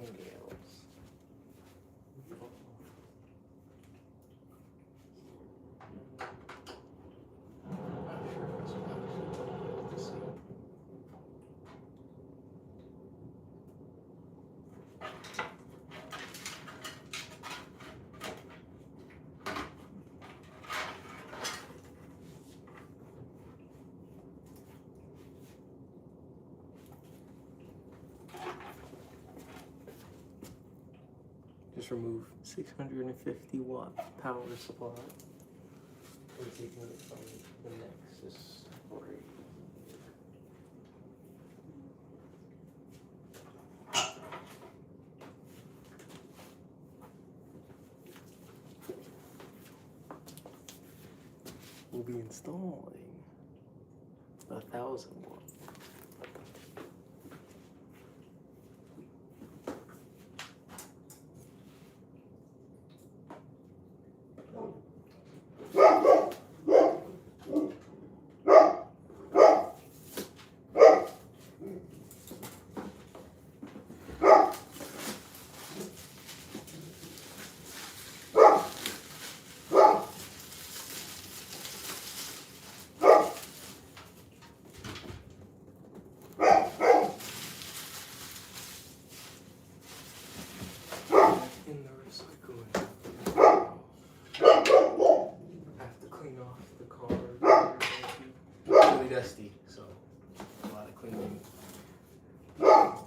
nails. Just remove 650 watt power supply. We're taking it from the Nexus board. We'll be installing 1,000 watt. In the recycling. I have to clean off the car. It's really dusty, so a lot of cleaning. Now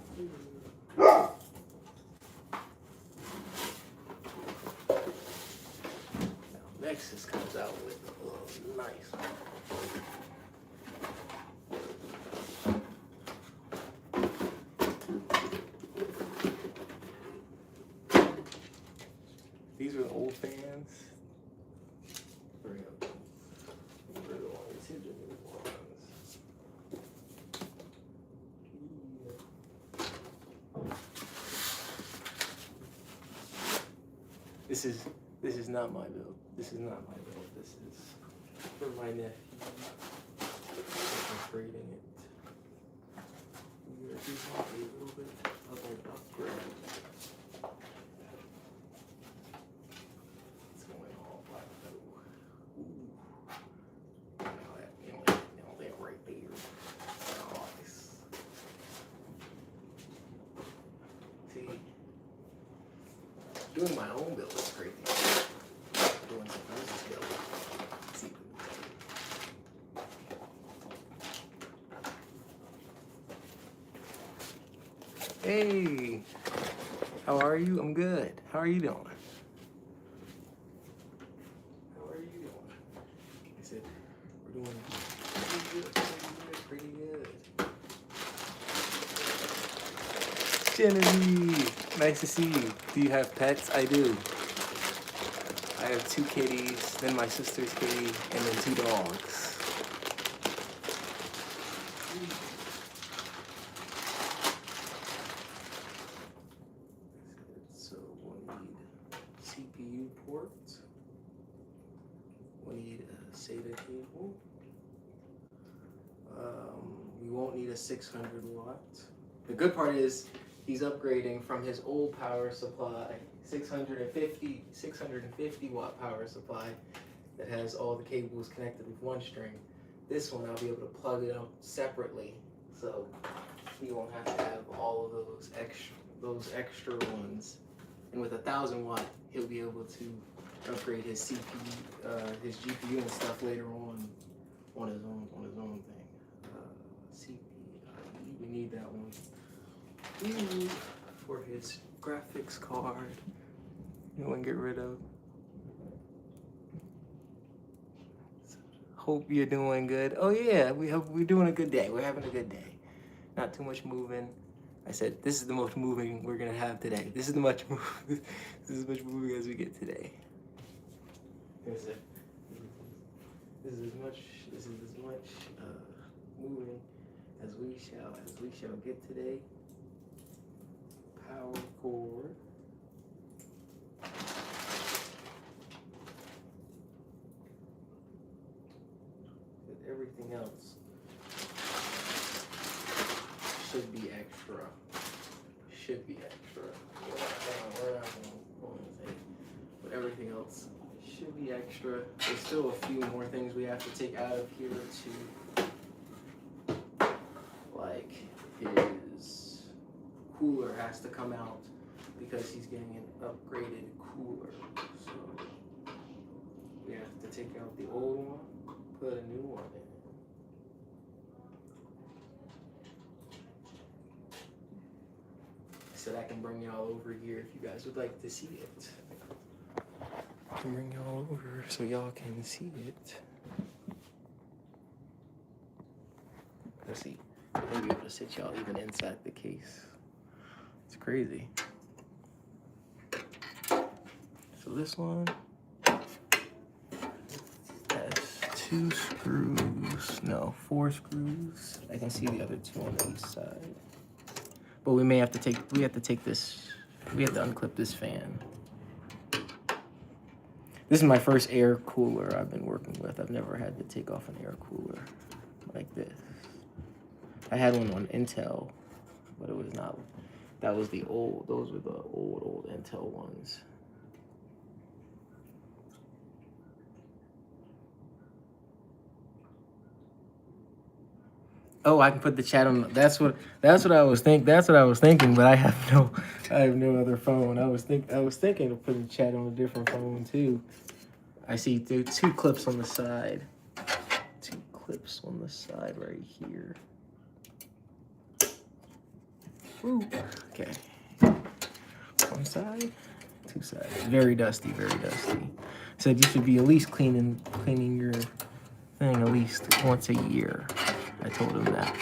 Nexus comes out with a nice one. These are the old fans. Bring up. We're the ones who do the new ones. This is not my build. This is not my build. This is for my nephew. I'm creating it. We are doing a little bit of an upgrade. Doing my own build is crazy. Doing some else's build. See. Hey, how are you? I'm good. How are you doing? How are you doing? I said, we're doing pretty good. Genevieve, nice to see you. Do you have pets? I do. I have 2 kitties, then my sister's kitty, and then 2 dogs. So we'll need CPU port. We'll need a SATA cable. We won't need a 600 watt. The good part is he's upgrading from his old power supply, 650 watt power supply that has all the cables connected with one string. This one I'll be able to plug it up separately, so he won't have to have all of those extra ones. And with 1,000 watt, he'll be able to upgrade his CPU, his GPU and stuff later on his own thing. CPU, we need that one. Ooh, for his graphics card. You want to get rid of? Hope you're doing good. Oh yeah, we're doing a good day. We're having a good day. Not too much moving. I said this is the most moving we're gonna have today. This is as much moving as we get today. This is as much moving as we shall get today. Power cord. Everything else should be extra. should be extra. We're not gonna go anything, but everything else should be extra. There's still a few more things we have to take out of here to, like his cooler has to come out because he's getting an upgraded cooler. So we have to take out the old one, put a new one in. So I can bring y'all over here if you guys would like to see it. I can bring y'all over so y'all can see it. Let's see. Maybe able to sit y'all even inside the case. It's crazy. So this one has 2 screws. No, 4 screws. I can see the other 2 on each side. But we have to unclip this fan. This is my first air cooler I've been working with. I've never had to take off an air cooler like this. I had one on Intel, but it was not, that was the old, those were the old Intel ones. Oh, I can put the chat on. That's what I was thinking, but I have no other phone. I was thinking of putting the chat on a different phone too. I see there are 2 clips on the side. 2 clips on the side right here. Ooh. Okay. One side, 2 sides. Very dusty, very dusty. Said you should be at least cleaning your thing at least once a year. I told him that.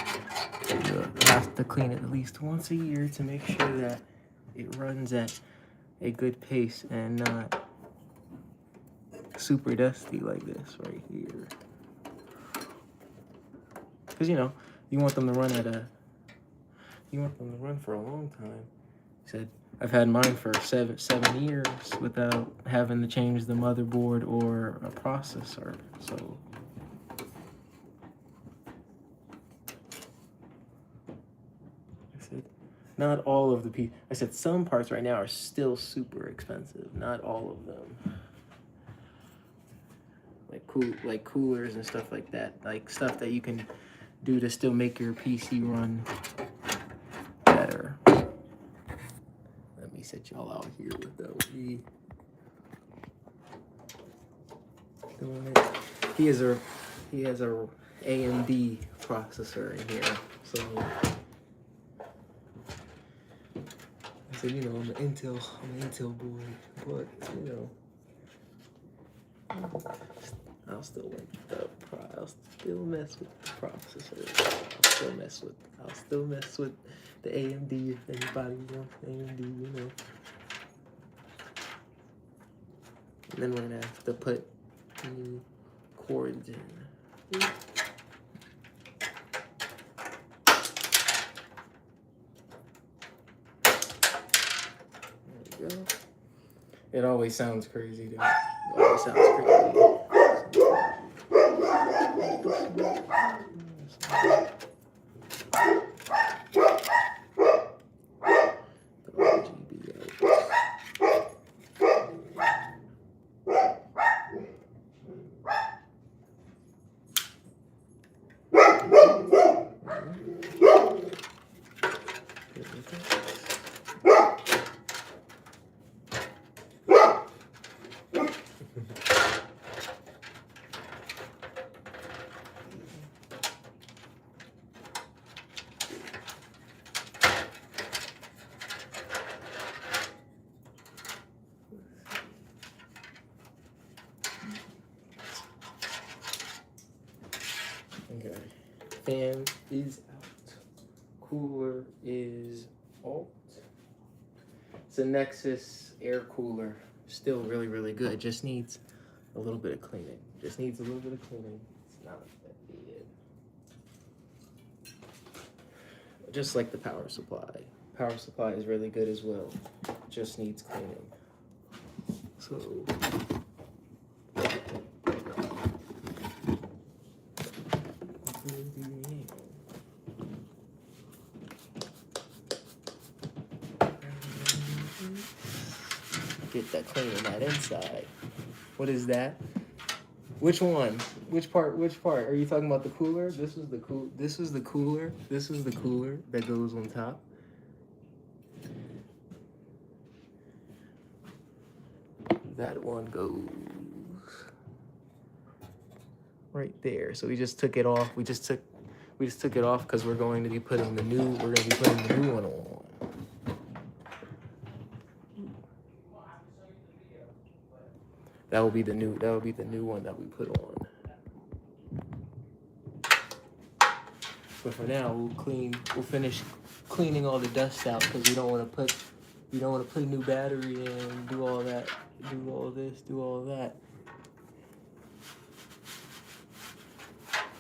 You have to clean it at least once a year to make sure that it runs at a good pace and not super dusty like this right here. Because, you want them to run for a long time. He said, I've had mine for seven years without having to change the motherboard or a processor, so. Not all of the pieces. I said some parts right now are still super expensive. Not all of them. Like coolers and stuff like that. Like stuff that you can do to still make your PC run better. Let me set y'all out here without me doing it. He has a AMD processor in here, so. So, I'm an Intel boy, but, I'll still mess with the processor. I'll still mess with the AMD if anybody wants AMD, And then we're gonna have to put new cords in. It always sounds crazy, though. It always sounds crazy. Okay, fan is out. Cooler is alt. It's a Nexus air cooler. Still really, really good. Just needs a little bit of cleaning. It's not that bad. Just like the power supply. Power supply is really good as well. Just needs cleaning. So. get that cleaning that inside. What is that? Which one? Which part? Which part? Are you talking about the cooler? This is the cool. This is the cooler. This is the cooler that goes on top. That one goes right there. So we just took it off. We just took it off because we're going to be putting the new. We're going to be putting the new one on. That will be the new. That will be the new one that we put on. But for now, we'll finish cleaning all the dust out because we don't want to put a new battery in, do all that, do all this, do all that.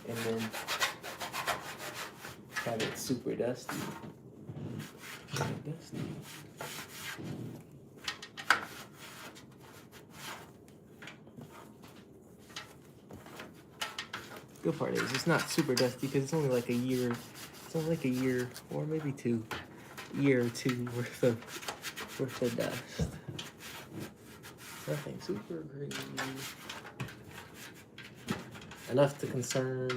And then have it super dusty. Good part is it's not super dusty because it's only like a year. It's only like a year or maybe year or two worth of dust. Nothing super crazy. Enough to concern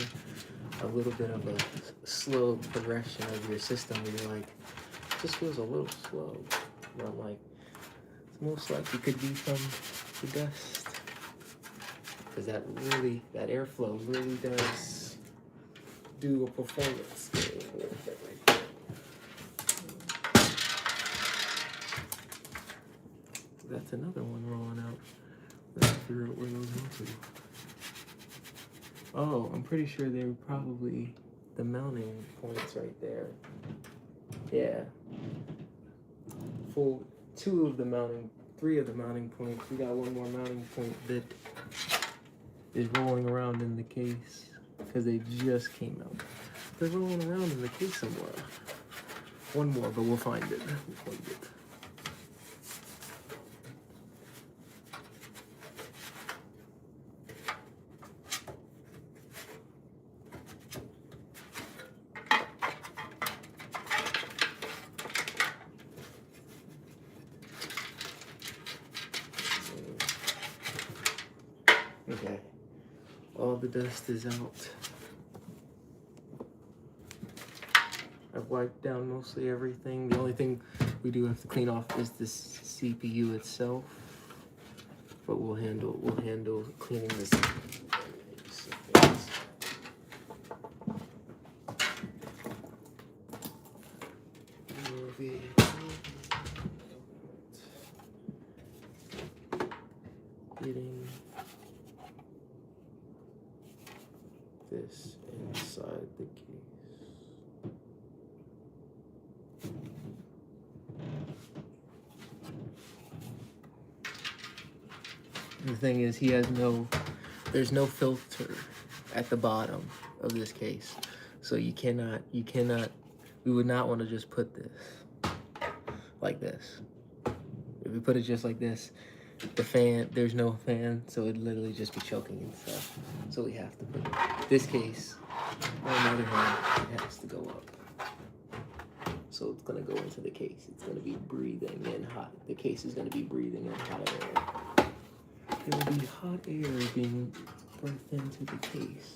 a little bit of a slow progression of your system where you're like, it just feels a little slow. But I'm like, it's most likely could be from the dust. Because that airflow really does do a performance thing. That's another one rolling out. Let's figure out where those go to. Oh, I'm pretty sure they were probably the mounting points right there. Yeah. Full 3 of the mounting points. We got one more mounting point that is rolling around in the case because they just came out. They're rolling around in the case somewhere. One more, but we'll find it. Okay. All the dust is out. I've wiped down mostly everything. The only thing we do have to clean off is the CPU itself. But we'll handle cleaning this. Getting this inside the case. The thing is, there's no filter at the bottom of this case. So you cannot, we would not want to just put this like this. If we put it just like this, the fan, there's no fan, so it'd literally just be choking and stuff. So we have to put it. This case, on the other hand, it has to go up. So it's gonna go into the case. It's gonna be breathing in hot. The case is gonna be breathing in hot air. There will be hot air being breathed into the case.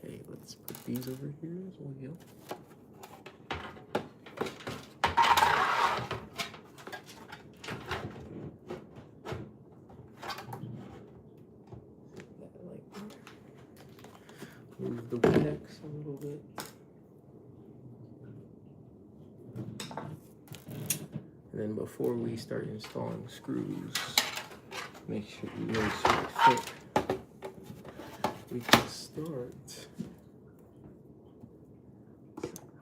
Okay, let's put these over here as well. Move the wax a little bit. And then before we start installing screws, make sure it fit. We can start.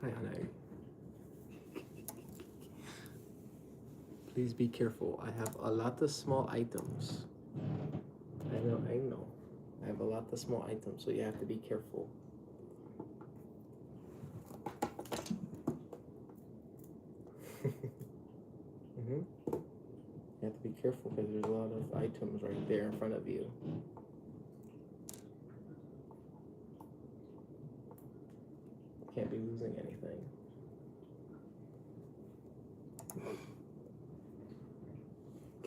Hi, honey. Please be careful. I have a lot of small items. I know. I have a lot of small items, so you have to be careful. You have to be careful because there's a lot of items right there in front of you. can't be losing anything.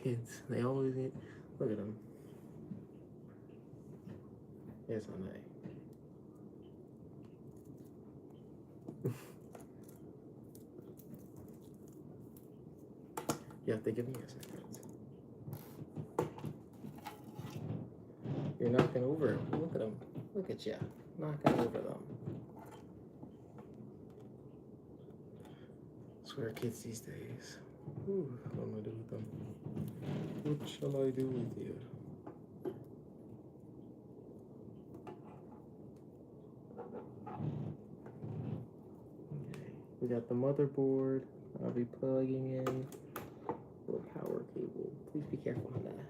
Kids, they always get, look at them. Yes, I know. You have to give me a second. You're knocking over them. Look at them. Look at you. Knocking over them. Swear kids these days. Ooh, what am I do with them? What shall I do with you? Okay. We got the motherboard. I'll be plugging in the power cable. Please be careful on that.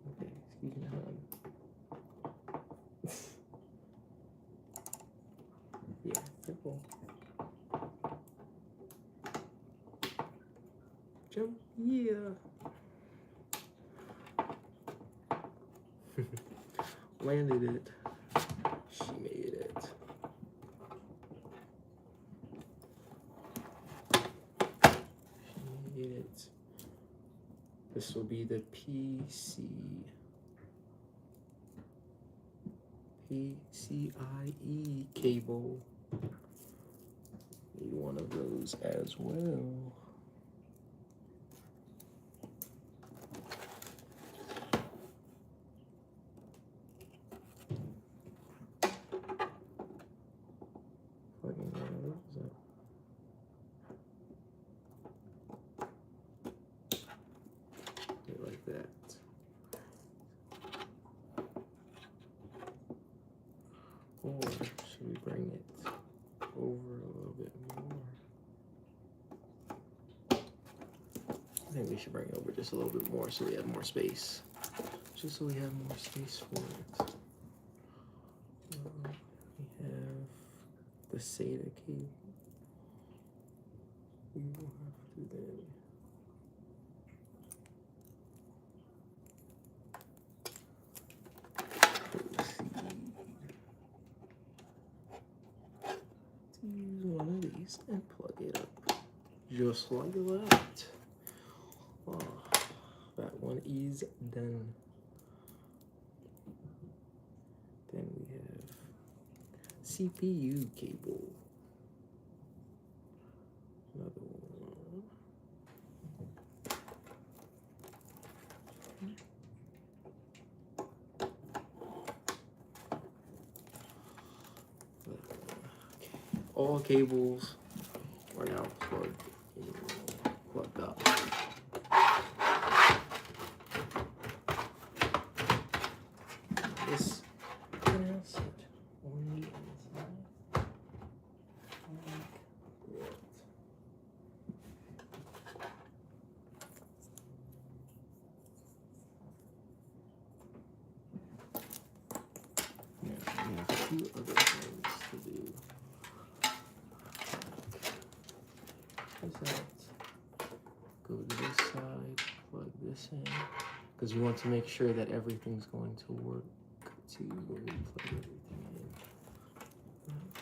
Okay, excuse me, hon. Yeah, simple. Jump, yeah. Landed it. She made it. She made it. This will be the PCIe cable. Need one of those as well. Plugging one of those up. Like that. Or should we bring it over a little bit more? I think we should bring it over just a little bit more so we have more space. Just so we have more space for it. We have the SATA cable. We will have to then use one of these and plug it up just like that. Oh, that one is done. Then we have CPU cable. Another one. All cables are now plugged up. This can now sit on the inside like that. Now we have two other things to do. Go to this side, plug this in, because we want to make sure that everything's going to work too when we plug everything in. Right.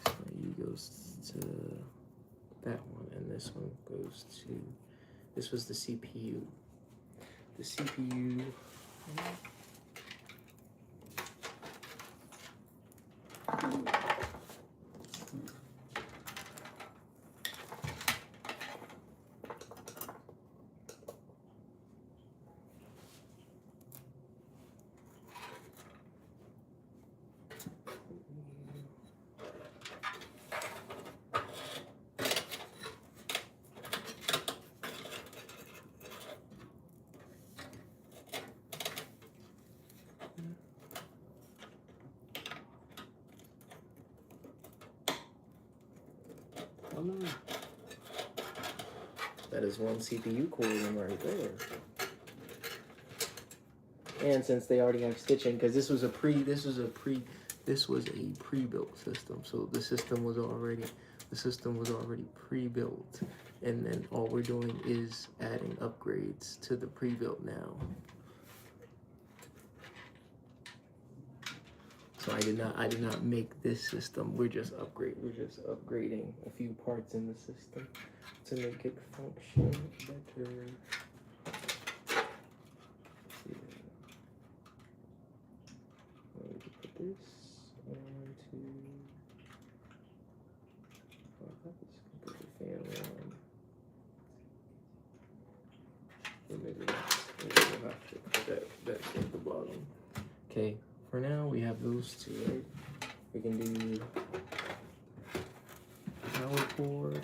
So you goes to that one, and this one goes to, this was the CPU. The CPU. That is one CPU cooling right there. And since they already have stitching, because this was a pre-built system, so the system was already The system was already pre-built, and then all we're doing is adding upgrades to the pre-built now. So I did not make this system. We're just upgrading a few parts in the system to make it function better. Put this onto. Put the fan on. Maybe we'll have to put that back at the bottom. Okay, for now we have those two, right? We can do power cord.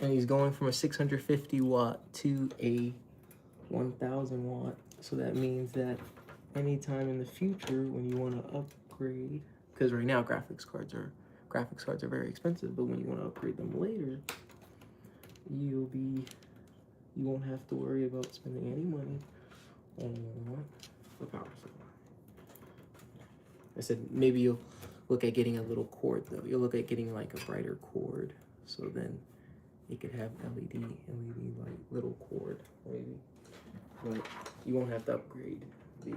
And he's going from a 650 watt to a 1000 watt. So that means that anytime in the future when you want to upgrade, because right now graphics cards are very expensive, but when you want to upgrade them later, you won't have to worry about spending any money on the power supply. I said maybe you'll look at getting a little cord though. You'll look at getting like a brighter cord, so then it could have LED light, little cord maybe, but you won't have to upgrade the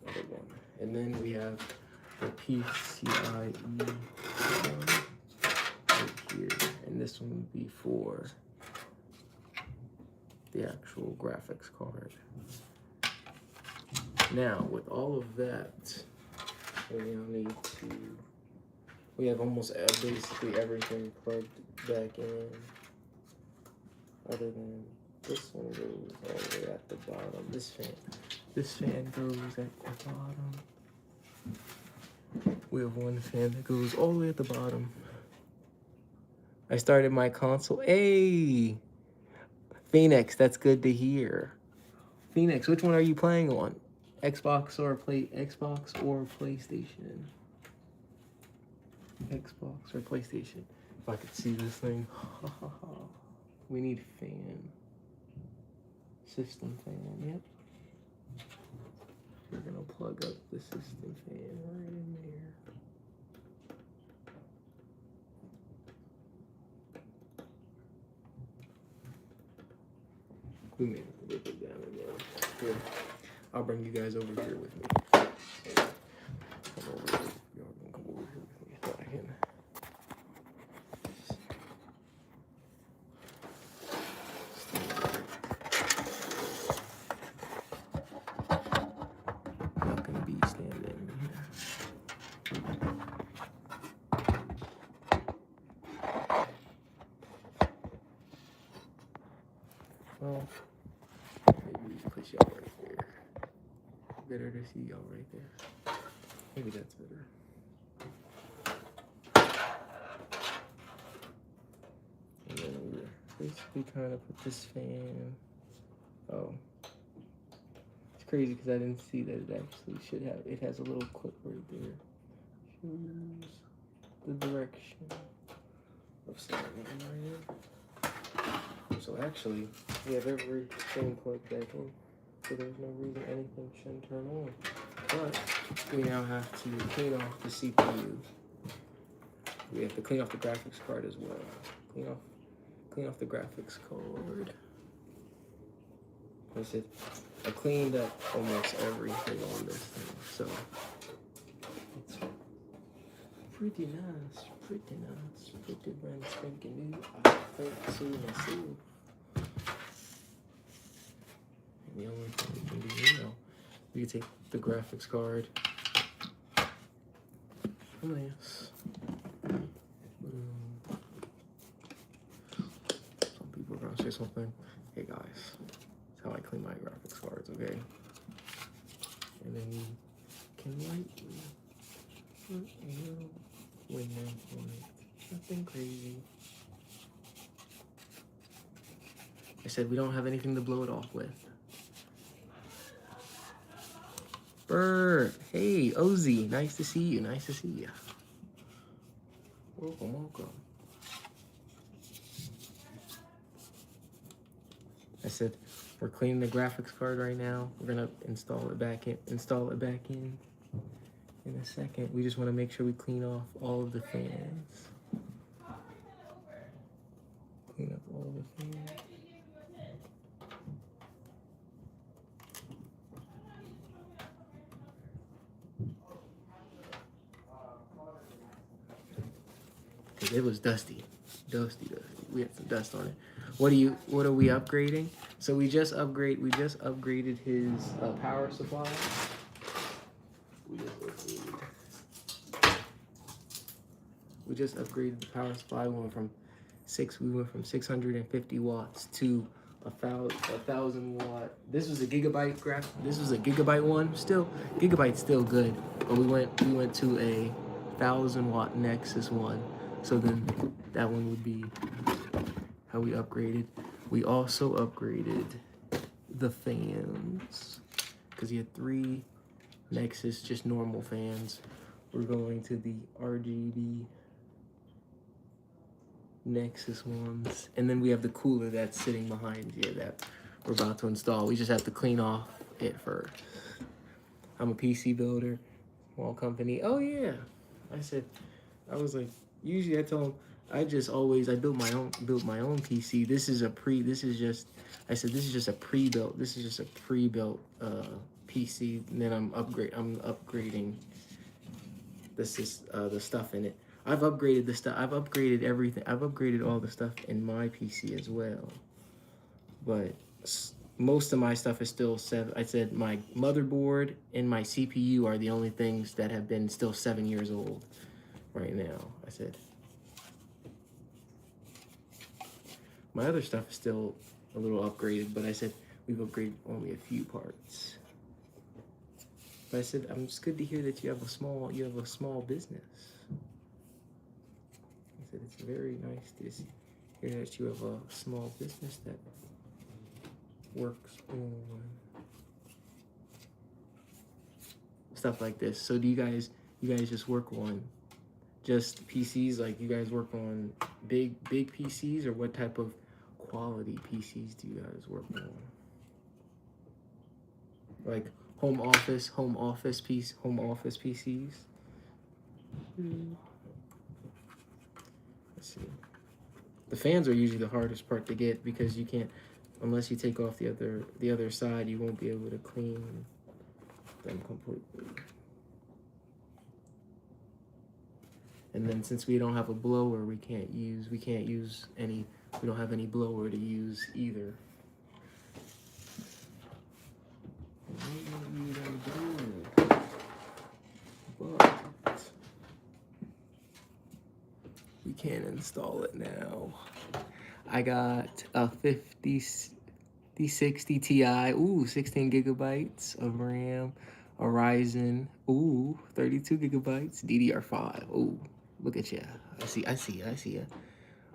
other one. And then we have the PCIe one right here, and this one would be for the actual graphics card. Now with all of that, we have almost basically everything plugged back in, other than this one goes all the way at the bottom. This fan goes at the bottom. We have one fan that goes all the way at the bottom. I started my console. Hey, Phoenix, that's good to hear. Phoenix, which one are you playing on? Xbox or PlayStation? Xbox or PlayStation? If I could see this thing. We need fan. System fan, yep. We're gonna plug up the system fan right in there. We may have to rip it down again. Here, I'll bring you guys over here with me. So, come over here. Y'all gonna come over here with me so I can. Not gonna be standing here. Well, maybe we put y'all right there. Better to see y'all right there. Maybe that's better. And then we're basically trying to put this fan. Oh, it's crazy because I didn't see that it actually should have. It has a little clip right there. Choose the direction of starting right here. So actually, we have everything plugged back in, so there's no reason anything shouldn't turn on. But we now have to clean off the CPU. We have to clean off the graphics card as well. Clean off the graphics card. I said, I cleaned up almost everything on this thing, so it's pretty nice, pretty brand spanking new. I think so myself. The only thing we can do now, we can take the graphics card from this. Some people are gonna say something. Hey guys, that's how I clean my graphics cards, okay? And then you can lightly put a window on it. Nothing crazy. I said we don't have anything to blow it off with. Bird, hey, Ozzy, nice to see you, nice to see you. Welcome. I said, We're cleaning the graphics card right now. We're gonna install it back in a second. We just want to make sure we clean off all of the fans. Clean up all of the fans. It was dusty. We had some dust on it. What are we upgrading? So we just upgraded his power supply. We just upgraded the power supply. We went from 650 watts to a 1,000 watt. This was a gigabyte graph. This was a gigabyte one. Still, gigabyte's still good. But we went to a 1,000 watt Nexus one. So then that one would be how we upgraded. We also upgraded the fans because you had 3 Nexus, just normal fans. We're going to the RGB Nexus ones. And then we have the cooler that's sitting behind you that we're about to install. We just have to clean off it first. I'm a PC builder, small company. Oh yeah, I was like, usually I tell them I built my own PC. This is just a pre-built. This is just a pre-built PC. And then I'm upgrading. This is the stuff in it. I've upgraded the stuff. I've upgraded everything. I've upgraded all the stuff in my PC as well. But most of my stuff is still 7. I said my motherboard and my CPU are the only things that have been still 7 years old right now. I said my other stuff is still a little upgraded, but I said we've upgraded only a few parts. But I said it's good to hear that you have a small business. I said it's very nice to hear that you have a small business that works on stuff like this. So do you guys just work on just PCs? Like you guys work on big PCs, or what type of quality PCs do you guys work on? Like home office PCs. Let's see. The fans are usually the hardest part to get because you can't, unless you take off the other side, you won't be able to clean them completely. And then since we don't have a blower, we can't use any. We don't have any blower to use either. But we can install it now. I got a 5060 Ti. Ooh, 16 gigabytes of RAM. A Ryzen. Ooh, 32 gigabytes. DDR5. Ooh, look at ya. I see ya.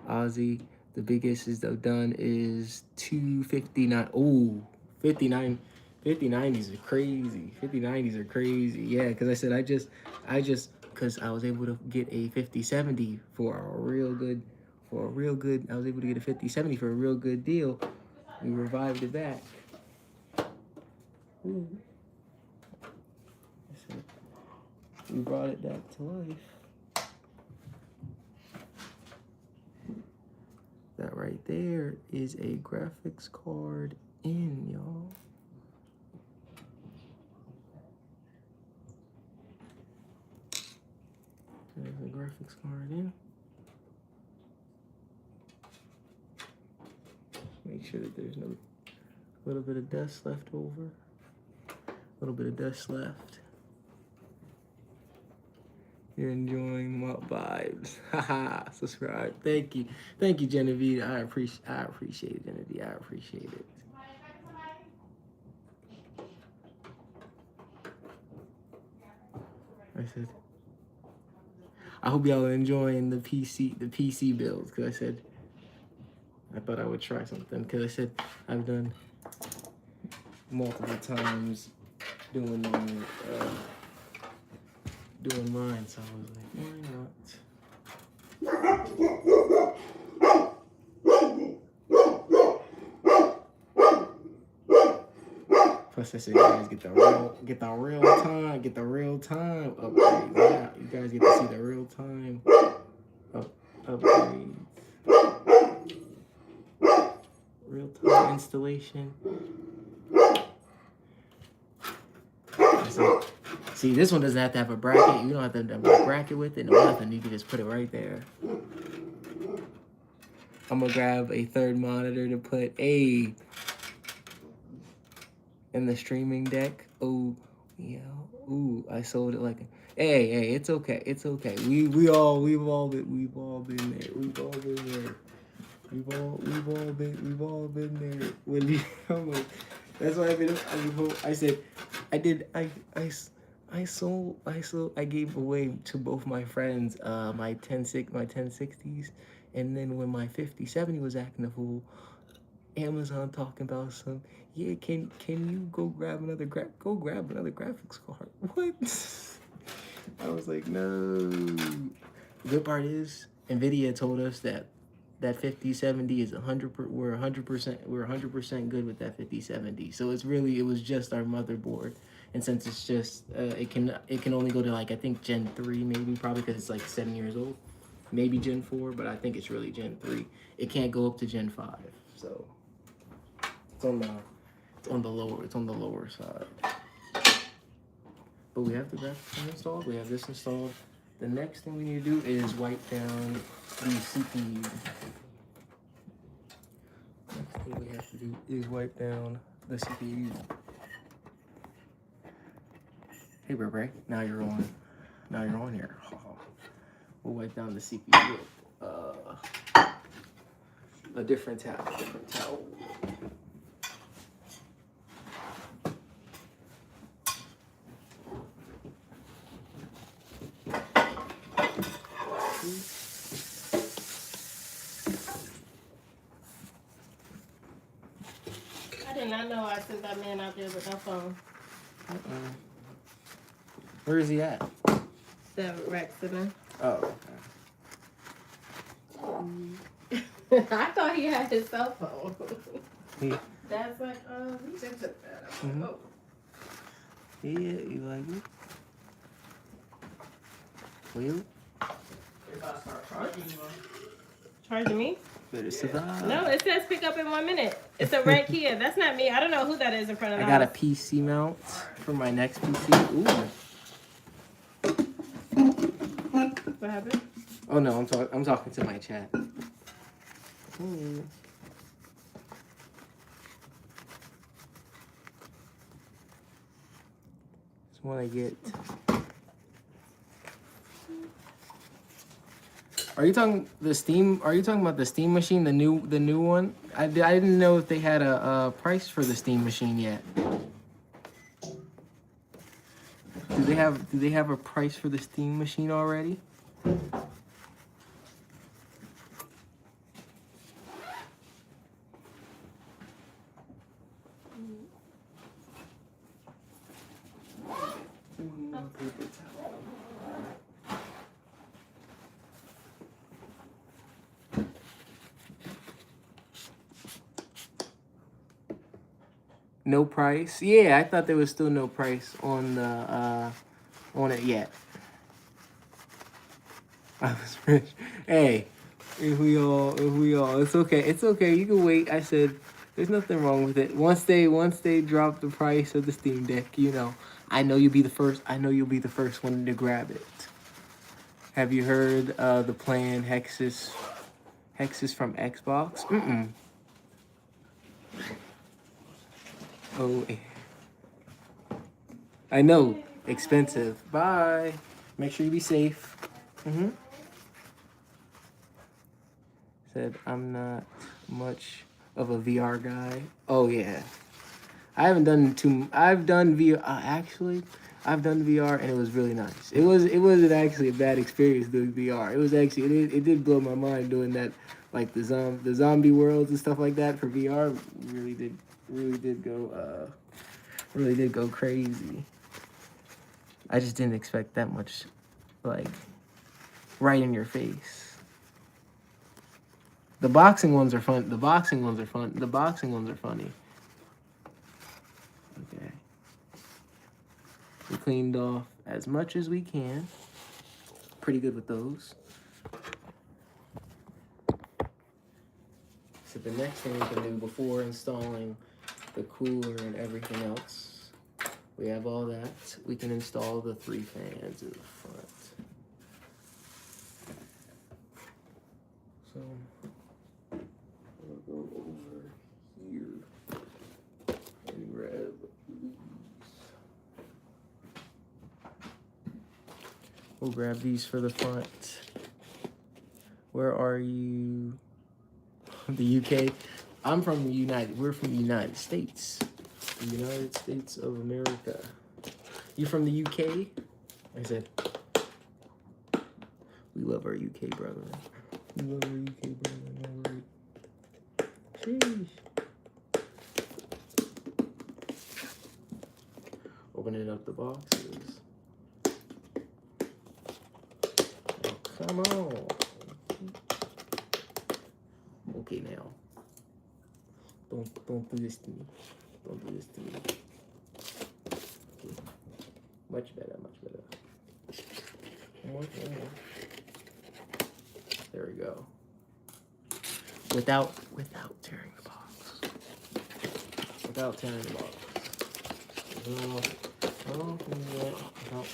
Aussie. The biggest is done is 259. Ooh, 5090s are crazy. 5090s are crazy. Yeah, because I said because I was able to get a 5070 for a real good. I was able to get a 5070 for a real good deal. We revived it back. Ooh. I said we brought it back to life. That right there is a graphics card in, y'all. There's a graphics card in. Make sure that there's no little bit of dust left over. A little bit of dust left. You're enjoying my vibes. Haha, subscribe. Thank you, Genevieve. I appreciate it, Genevieve. I appreciate it. I said, I hope y'all are enjoying the PC builds, because I thought I would try something, because I said I've done multiple times doing mine, so I was like, why not? Plus I said you guys get the real time upgrades. Yeah, you guys get to see the real time upgrades. Real time installation. So, see, this one doesn't have to have a bracket. You don't have to have a bracket with it. No nothing. You can just put it right there. I'm gonna grab a third monitor to put in the streaming deck. Oh, yeah. Ooh, I sold it like a... Hey, it's okay. It's okay. We've all been there. We've all been there. We've all been there. When you, that's why I said, I gave away to both my friends my 1060s, and then when my 5070 was acting a fool, Amazon talking about some, yeah, can you go grab another graphics card? What? I was like, no. The good part is Nvidia told us that 5070 is 100%. We're 100% good with that 5070. So it was just our motherboard, and since it's just it can only go to, like, I think Gen 3 maybe, probably because it's like 7 years old, maybe Gen 4, but I think it's really Gen 3. It can't go up to Gen 5, so it's on the lower side. But we have the graphics card installed. We have this installed. The next thing we need to do is wipe down the CPU. Next thing we have to do is wipe down the CPU. Hey, Bray, now you're on here. We'll wipe down the CPU. A different towel. I did not know I sent that man out there with no phone. Where is he at? The rec center. Oh, okay. I thought he had his cell phone. Yeah. That's like, he just took that. Mm-hmm. Oh. Yeah, you like it? Well, If I start charging you. Charging me? better survive. No, it says pick up in 1 minute. It's a red Kia. That's not me. I don't know who that is in front of the I got house. a PC mount for my next PC. Ooh. What happened? Oh no, I'm talking to my chat. Just want to get. Are you talking about the Steam machine, the new one? I didn't know if they had a price for the Steam machine yet. Do they have a price for the Steam machine already? No price? Yeah, I thought there was still no price on the on it yet. I was rich. Hey, if we all, it's okay. You can wait. I said there's nothing wrong with it. Once they drop the price of the Steam Deck, I know you'll be the first. I know you'll be the first one to grab it. Have you heard the plan Hexus from Xbox? Oh, I know, expensive. Bye. Make sure you be safe. Said I'm not much of a VR guy. Oh yeah, I've done VR. Actually, I've done VR and it was really nice. It wasn't actually a bad experience doing VR. It was actually it did blow my mind doing that, like the zombie worlds and stuff like that for VR. Really did go crazy. I just didn't expect that much, like, right in your face. The boxing ones are fun. The boxing ones are funny. Okay. We cleaned off as much as we can. Pretty good with those. So the next thing we can do before installing the cooler and everything else, we have all that. We can install the 3 fans in the front. So we'll go over here and grab these. We'll grab these for the front. Where are you? The UK. I'm from the we're from the United States. The United States of America. You from the UK? I said, we love our UK brother. We love our UK brother. Sheesh. Opening up the boxes. Oh, come on. Okay, now. Don't do this to me. Don't do this to me. Okay. Much better, much better. One more. There we go. Without tearing the box. Without tearing the box. Without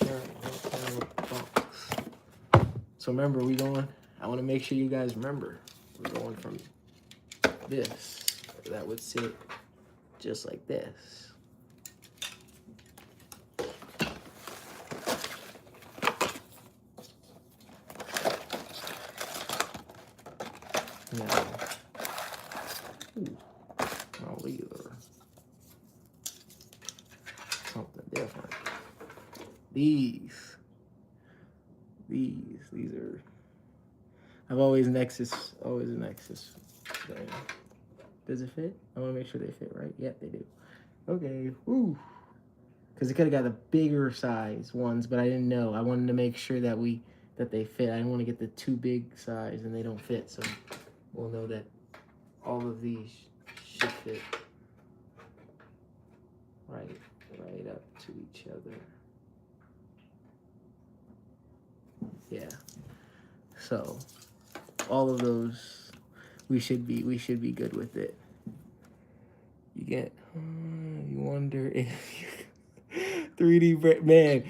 tearing the box. So remember, I want to make sure you guys remember. We're going from this. That would sit just like this. Now, I'll leave something different. These are. I've always a Nexus thing. Does it fit? I want to make sure they fit, right? Yep, they do. Okay, woo. Because it could have got the bigger size ones, but I didn't know. I wanted to make sure that they fit. I didn't want to get the too big size and they don't fit. So we'll know that all of these should fit right up to each other. Yeah. So all of those, we should be good with it. You wonder if 3D man,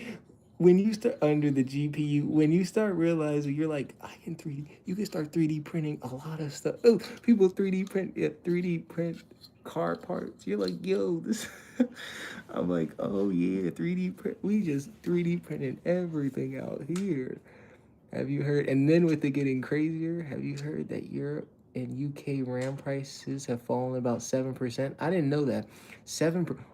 when you start under the GPU, when you start realizing you're like, I can 3D, you can start 3D printing a lot of stuff. Oh, people 3D print car parts. You're like, yo, this. I'm like, oh yeah, 3D print. We just 3D printed everything out here. Have you heard? And then with it getting crazier, have you heard that Europe and UK RAM prices have fallen about 7%? I didn't know that.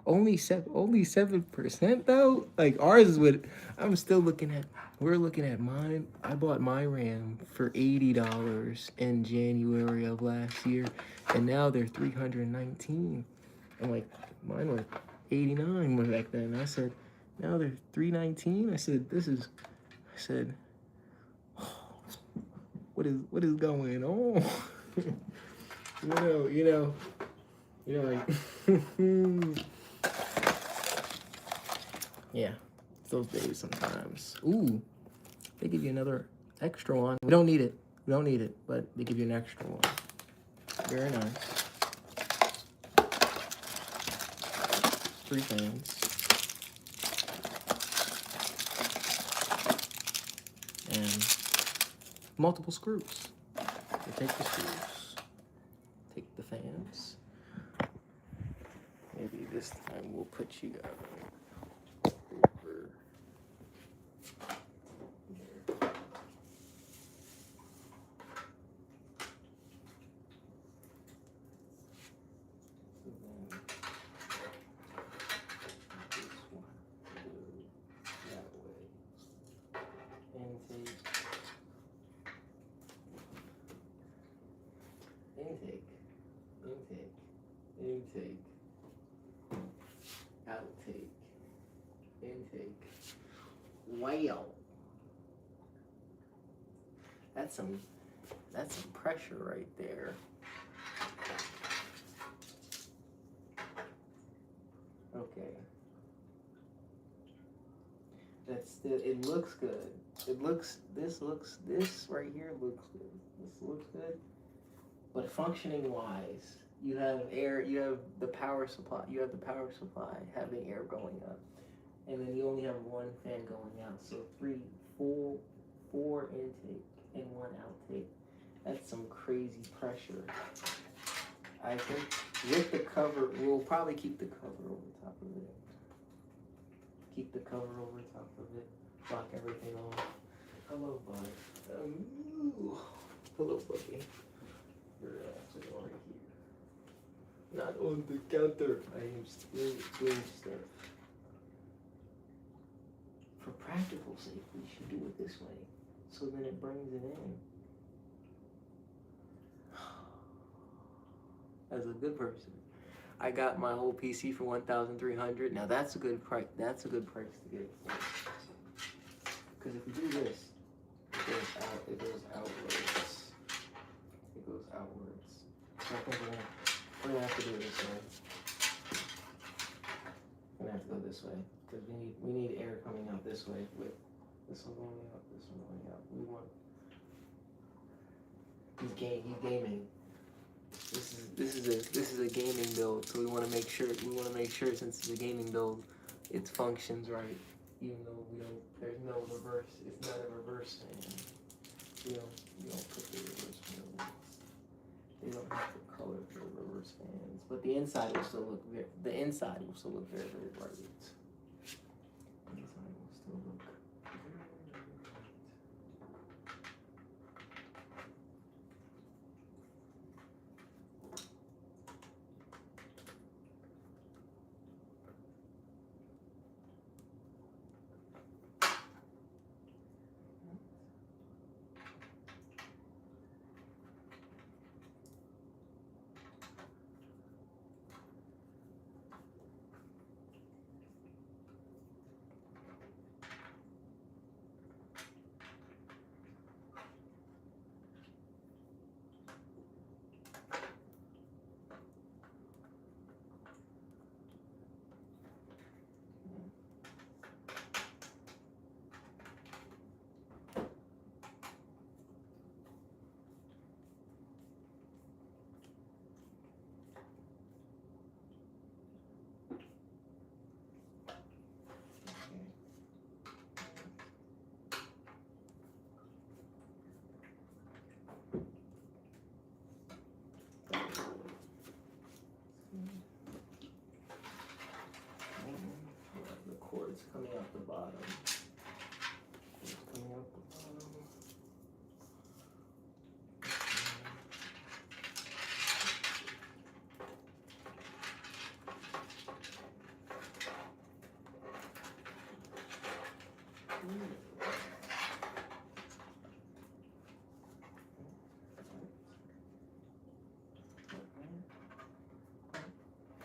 Only 7% though. Like ours is what I'm still looking at. We're looking at mine. I bought my RAM for $80 in January of last year, and now they're $319. I'm like, mine was $89 back then. I said, now they're $319. I said, what is going on? you know, like, yeah, it's those days sometimes. Ooh, they give you another extra one. We don't need it, but they give you an extra one. Very nice. 3 fans. And multiple screws. So take the screws, take the fans. Maybe this time we'll put you over. Intake, outtake, intake. Wow. That's some pressure right there. Okay. it looks good. This right here looks good. This looks good. But functioning wise, you have the power supply having air going up. And then you only have one fan going out. So four intake and one outtake. That's some crazy pressure. I think with the cover, we'll probably keep the cover over top of it. Keep the cover over top of it. Lock everything off. Hello, bud. Hello, buddy. You're actually right here. Not on the counter. I am still doing stuff. For practical sake, we should do it this way. So then it brings it in. As a good person. I got my whole PC for $1,300. Now that's a good price. That's a good price to get it for. Because if we do this, it goes outwards. It goes outwards. So I think we're gonna have to do it this way. We're gonna have to go this way because we need air coming out this way with this one going out, this one going out. We want. He's gaming. This is a gaming build, so we want to make sure since it's a gaming build, it functions right, even though there's no reverse. It's not a reverse fan. We don't put the reverse fans. They don't have the color for the reverse fans, but the inside will still look very very bright. The inside will still look very very bright. It's coming out the bottom. It's coming out the bottom.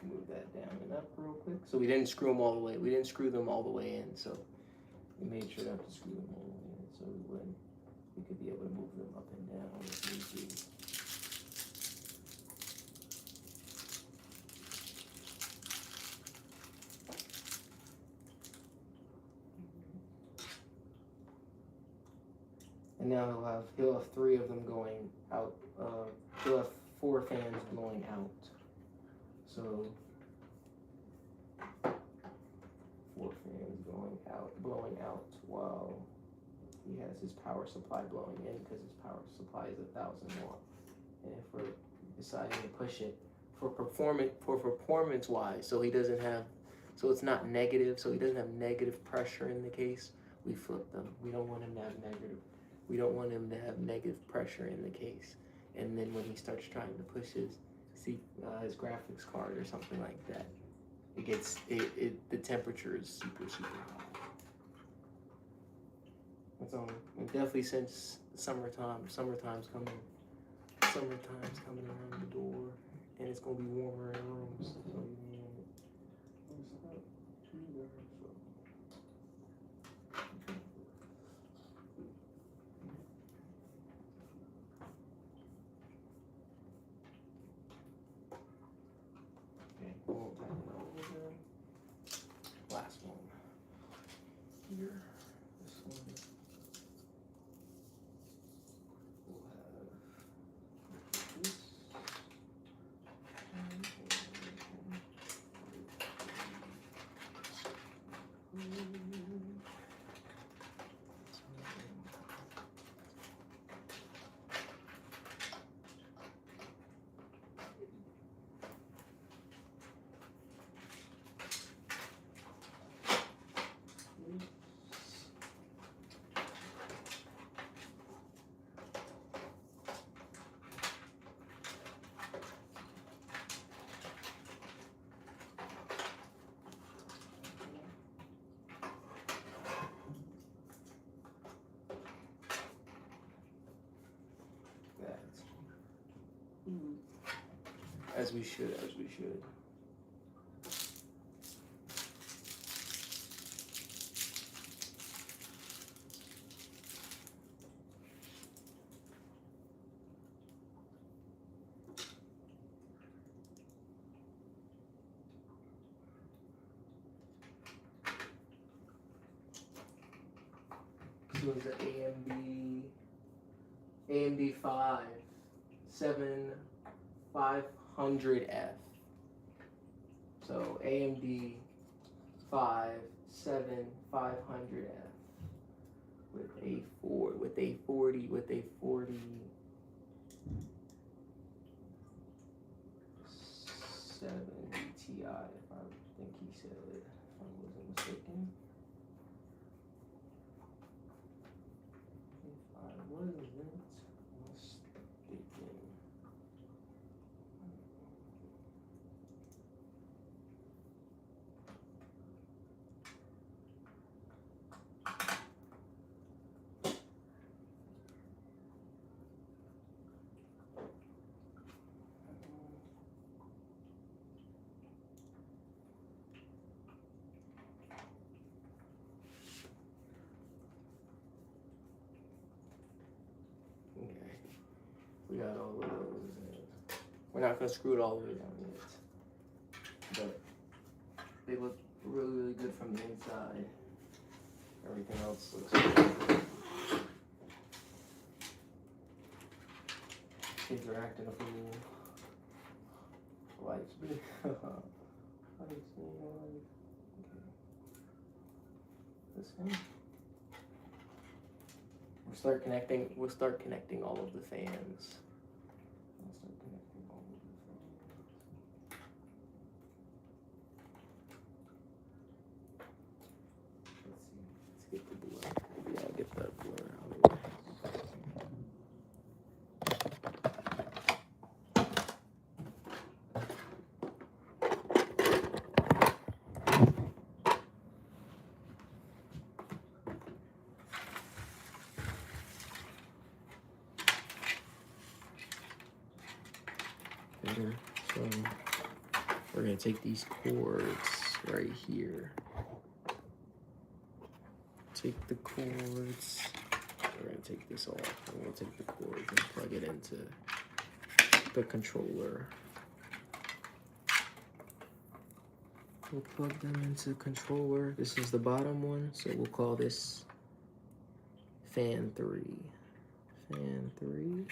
Move that down and up real quick. So we didn't screw them all the way. We didn't screw them all the way in. So we made sure not to screw them all the way in. So we could be able to move them up and down if need be. And now he'll have 3 of them going out. He'll have 4 fans blowing out. So 4 fans blowing out while he has his power supply blowing in because his power supply is 1,000 watt. And if we're deciding to push it for performance wise, so it's not negative, so he doesn't have negative pressure in the case, we flip them. We don't want him to have negative pressure in the case. And then when he starts trying to push his graphics card or something like that, the temperature is super high. That's all. And definitely since summertime's coming around the door, and it's gonna be warmer in rooms. So last one. here. This one will have this. As we should. So it's the AMD 500F. So AMD 500F with a 40 70 Ti, if I think he said it, if I wasn't mistaken. If I wasn't mistaken. We got all of those. We're not gonna screw it all the way down yet, but they look really, really good from the inside. Everything else looks good. Kids are acting a fool. Lights big. Lights big. Okay. This one. We'll start connecting all of the fans. Let's get the blur. Yeah, get that blur out of the way. So we're gonna take these cords right here. Take the cords. We're gonna take this off, and we'll take the cords and plug it into the controller. We'll plug them into the controller. This is the bottom one, so we'll call this fan 3. Fan 3.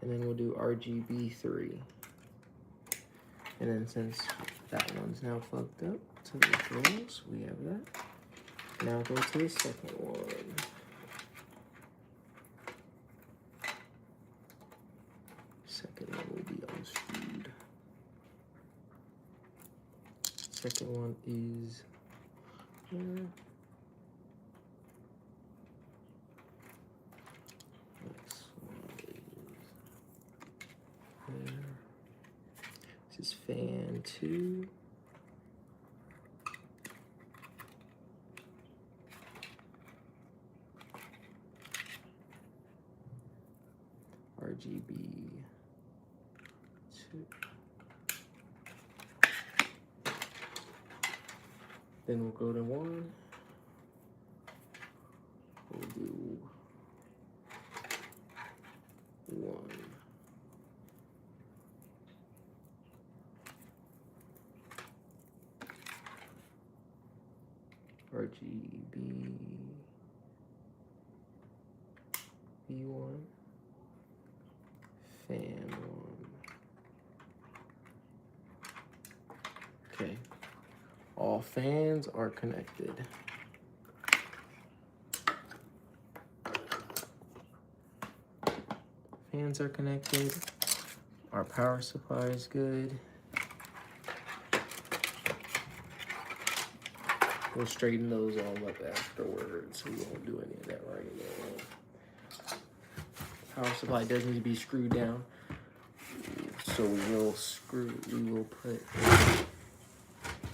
And then we'll do RGB 3. And then since that one's now plugged up to the controls, we have that. Now go to the second one. Second one will be unscrewed. Second one is here. This is fan 2. RGB 2. Then we'll go to 1. We'll do 1. RGB V1 fan 1. Okay, all fans are connected. Fans are connected. Our power supply is good. We'll straighten those all up afterwards. We won't do any of that right now. Power supply does need to be screwed down. So we will put in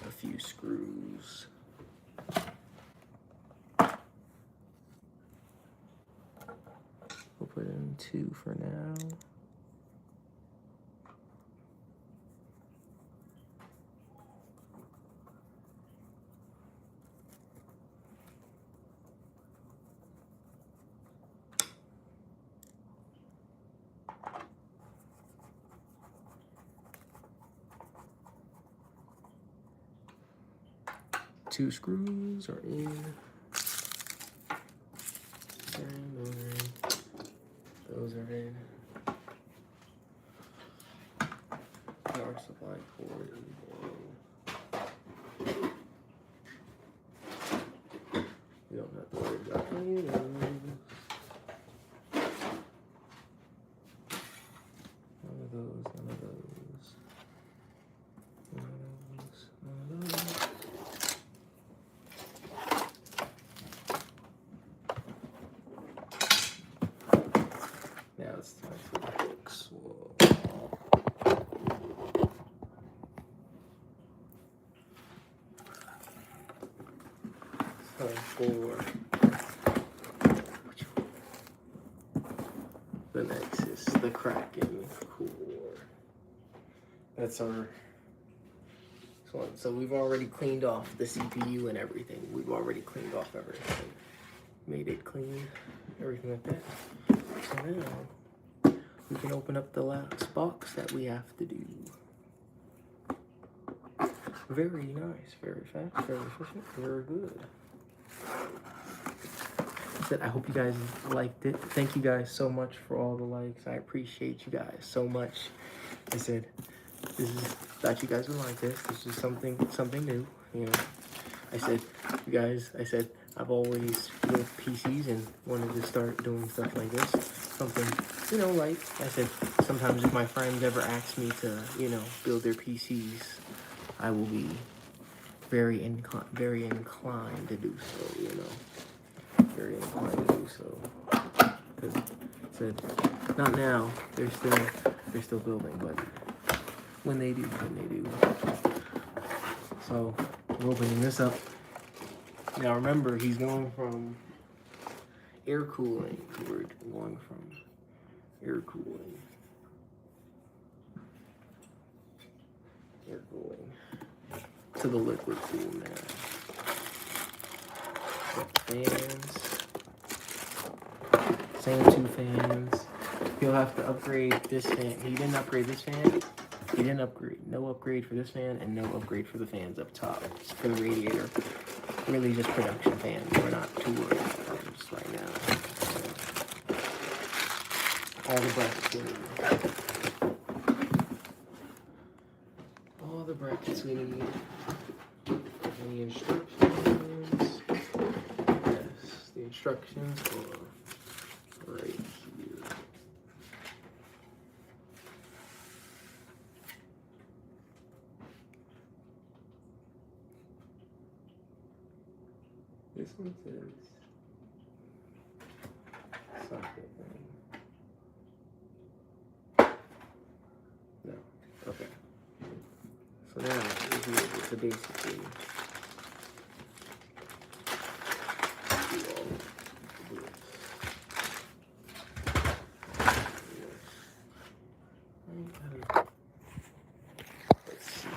a few screws. We'll put in 2 for now. Two screws are in. And those are in. Those are in. Power supply cord is in. We don't have to worry about any of those. None of those, none of those. None of those, none of those. Now it's time for the hooks. Whoa. Time for the Nexus, the Kraken Coooler. That's our one. So we've already cleaned off the CPU and everything. We've already cleaned off everything. Made it clean, everything like that. So now we can open up the last box that we have to do. Very nice, very fast, very efficient, very good. I hope you guys liked it. Thank you guys so much for all the likes. I appreciate you guys so much. I said, thought you guys would like this. This is something new, you know. I said, you guys, I've always built PCs and wanted to start doing stuff like this. Something, you know, like I said, sometimes if my friends ever ask me to, you know, build their PCs, I will be very inclined to do so, you know. Very inclined to do so. Because I said, not now, they're still building, but when they do. So we're opening this up. Now remember, he's going from air cooling. We're going from air cooling to the liquid cool now. Fans. Same 2 fans. He'll have to upgrade this fan. He didn't upgrade this fan. He didn't upgrade. No upgrade for this fan and no upgrade for the fans up top. For the radiator. Really just production fans. We're not too worried about fans right now. So, all the brackets we need. All the brackets we need. Any instructions? Yes, the instructions are right here. This one says socket thing. No. Okay. So now we'll be able to basically do all this. Let's see.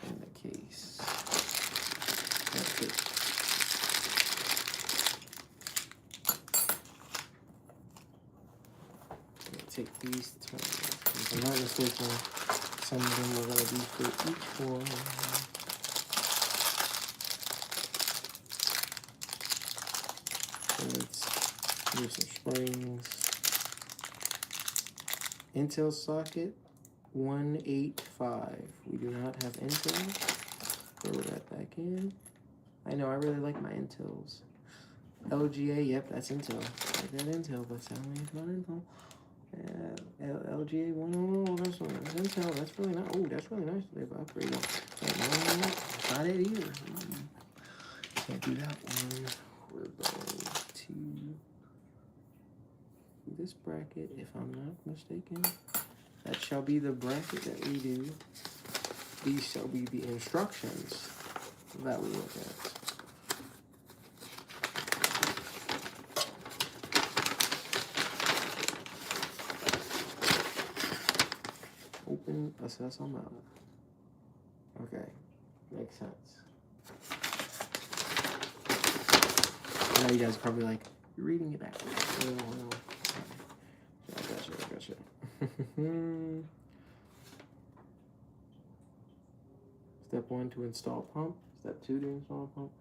In the case. That's it. Take these 20. If I'm not mistaken, some of them are going to be for each one. So here's some springs. Intel socket 185. We do not have Intel. Throw that back in. I know I really like my Intels. LGA, yep, that's Intel. I like that Intel, but sadly it's not Intel. LGA 1, oh, that's Intel. That's really nice. Oh, that's really nice. They've upgraded. No, not it either. Can't do that one. We're going to this bracket, if I'm not mistaken. That shall be the bracket that we do. These shall be the instructions that we look at. Open, assess, I'm out. Okay, makes sense. Now you guys are probably like, you're reading it backwards. Well, I gotcha. Step 1 to install pump. Step 2 to install pump.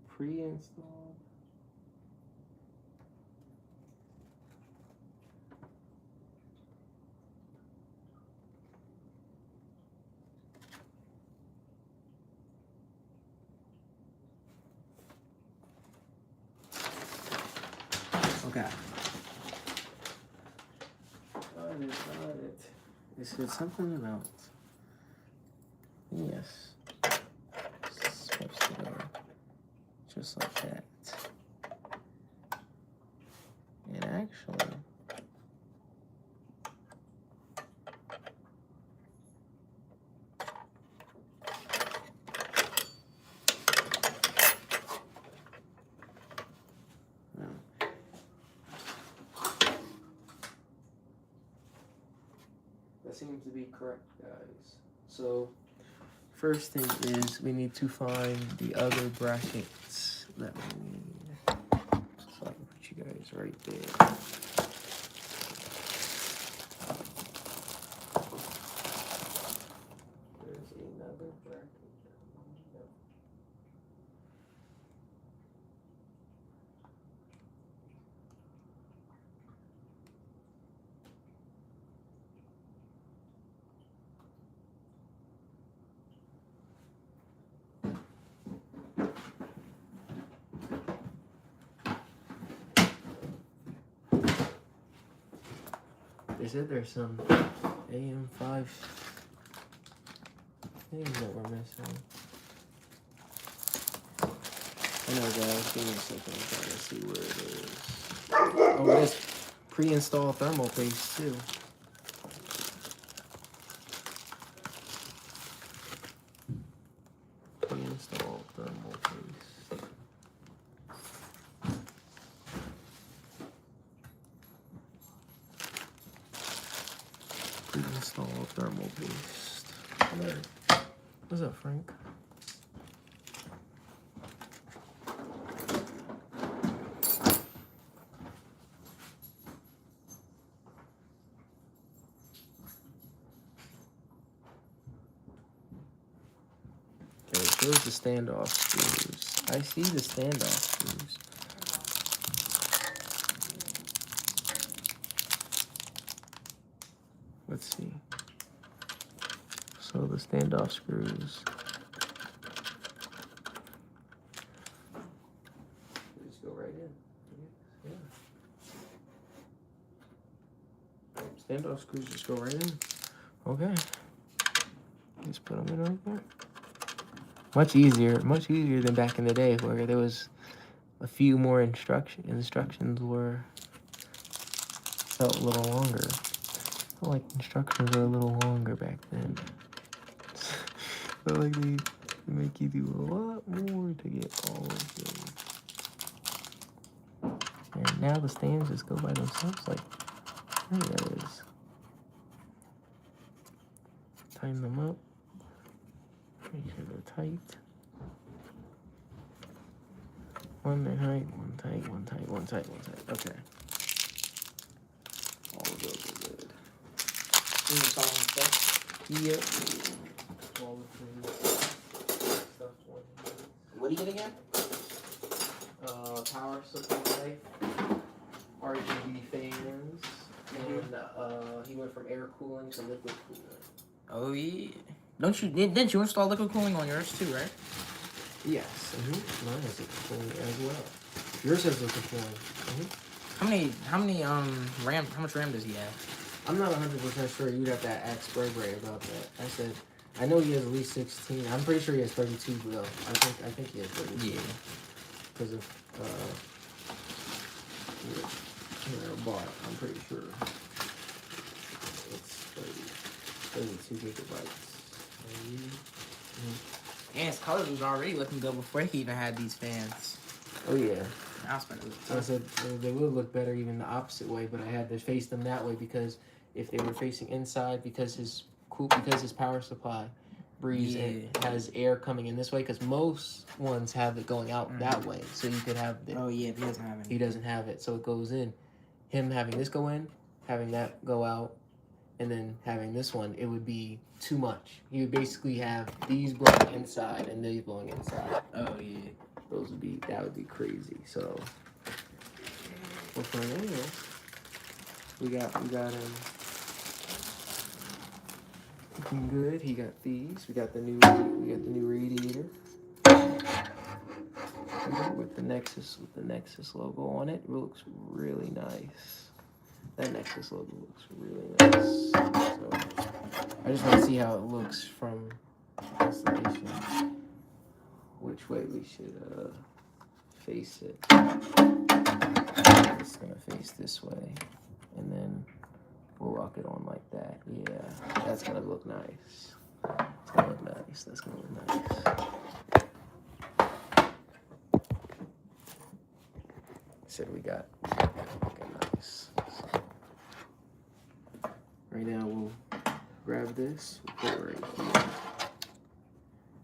Pre-installed. Okay. Got it. This is something about. Yes. It's supposed to go just like that. And actually, that seems to be correct, guys. So, first thing is we need to find the other brackets that we need. So I can put you guys right there. There's another bracket. They said there's some AM5 things that we're missing. I know, guys. Give me a second. I'm trying to see where it is. Oh, it is pre-installed thermal paste, too. Pre-installed thermal paste. Pre-installed thermal paste. What's up, Frank? Okay, it shows the standoff screws. I see the standoff screws. Let's see. So the standoff screws. Just go right in. Yeah. Standoff screws just go right in. Okay. Just put them in right there. Much easier than back in the day where there was a few more instructions were felt a little longer. I felt like instructions were a little longer back then. I felt like they make you do a lot more to get all of them. And now the stands just go by themselves. Like, there it is. Tighten them up. Make sure they're tight. One tight, one tight, one tight, one tight, one tight. Okay. installing stuff. Yep. All the stuff. What do you get again? Power supply, RGB fans, and he went from air cooling to liquid cooling. Oh yeah. Didn't you install liquid cooling on yours too, right? Yes. Mine has liquid cooling as well. Yours has liquid cooling. How much RAM does he have? I'm not 100% sure. You'd have to ask Bray about that. I know he has at least 16. I'm pretty sure he has 32 though. I think he has 32. Yeah. Because of bought. I'm pretty sure it's 32 gigabytes. And his colors was already looking good before he even had these fans. Oh yeah. I was spending I said they would look better even the opposite way, but I had to face them that way because if they were facing inside, because his power supply breathes and has air coming in this way, because most ones have it going out that way, so you could have it. Oh yeah, he doesn't have it. He doesn't have it, so it goes in. Him having this go in, having that go out, and then having this one, it would be too much. He would basically have these blowing inside and these blowing inside. Oh yeah. That would be crazy. So, well, for now, we got him looking good. He got these. We got the new radiator with the Nexus logo on it. It looks really nice. That Nexus logo looks really nice. So I just want to see how it looks from installation. Which way we should face it. It's gonna face this way, and then we'll rock it on like that. Yeah, that's gonna look nice. It's gonna look nice. That's gonna look nice. Said we got looking nice. So, right now we'll grab this. We'll put it right here.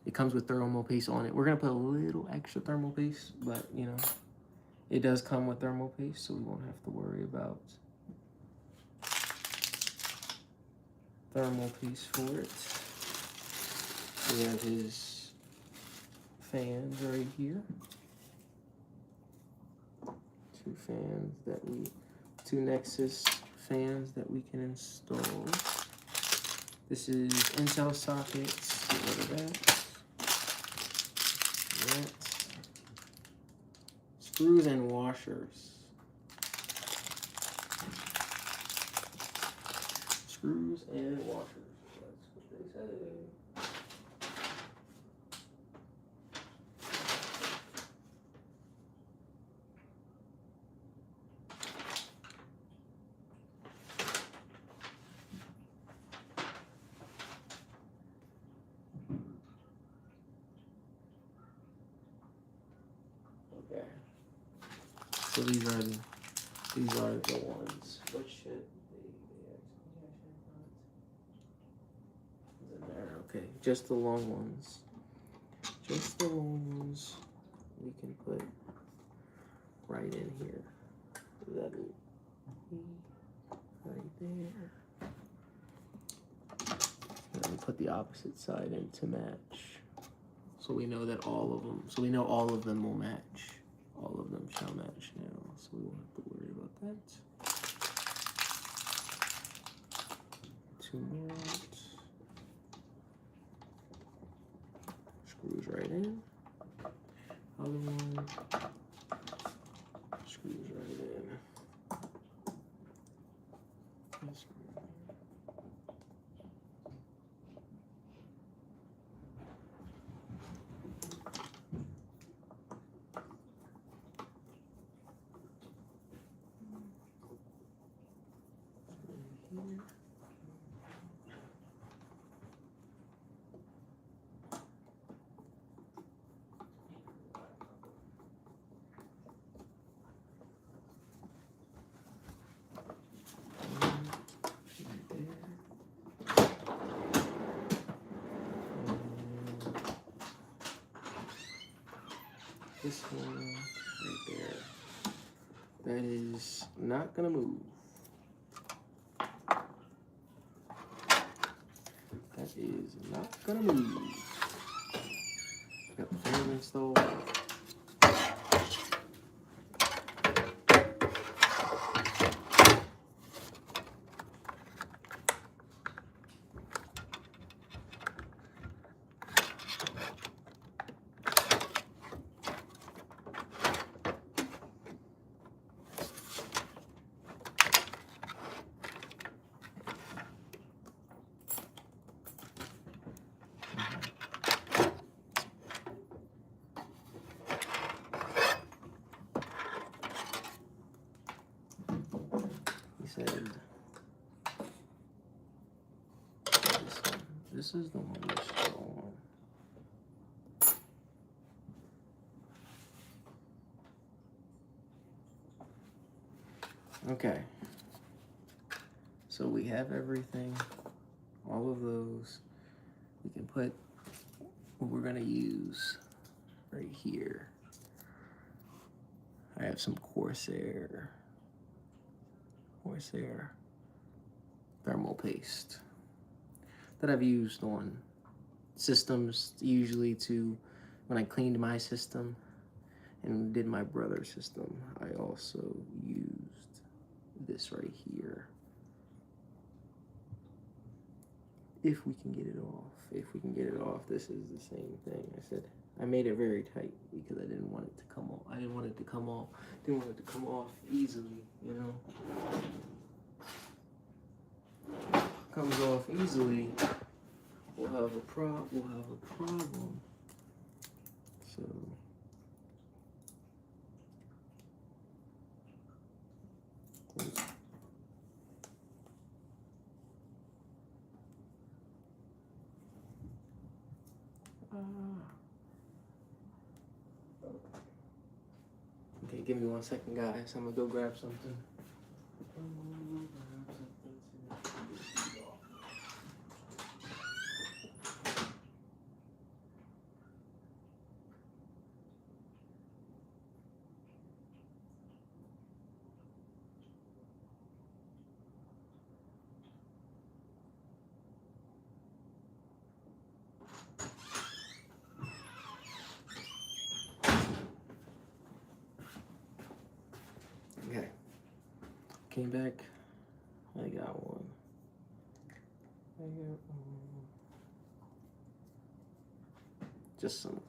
It comes with thermal paste on it. We're gonna put a little extra thermal paste, but you know, it does come with thermal paste, so we won't have to worry about thermal paste for it. We have his fans right here. Two Nexus fans that we can install. This is Intel sockets. Get rid of that. Screws and washers. Screws and washers. That's what they say. Okay. So these are the ones. What should they there? Okay, just the long ones. Just the long ones we can put right in here. That right there. And then put the opposite side in to match. So we know that all of them. So we know all of them will match. All of them shall match now. So we won't have to worry about that. Two more. Screws right in. Other one. Screws right in. This one right there. That is not gonna move. is not gonna move. Got the fan installed. Said this is the one that's strong. Okay, so we have everything, all of those. We can put what we're gonna use right here. I have some Corsair thermal paste that I've used on systems, usually to when I cleaned my system and did my brother's system. I also used this right here. If we can get it off, this is the same thing. I said I made it very tight because I didn't want it to come off. Didn't want it to come off easily, you know. Comes off easily, we'll have a problem. So okay, give me 1 second, guys. I'm gonna go grab something. Okay, came back. I got one. Just some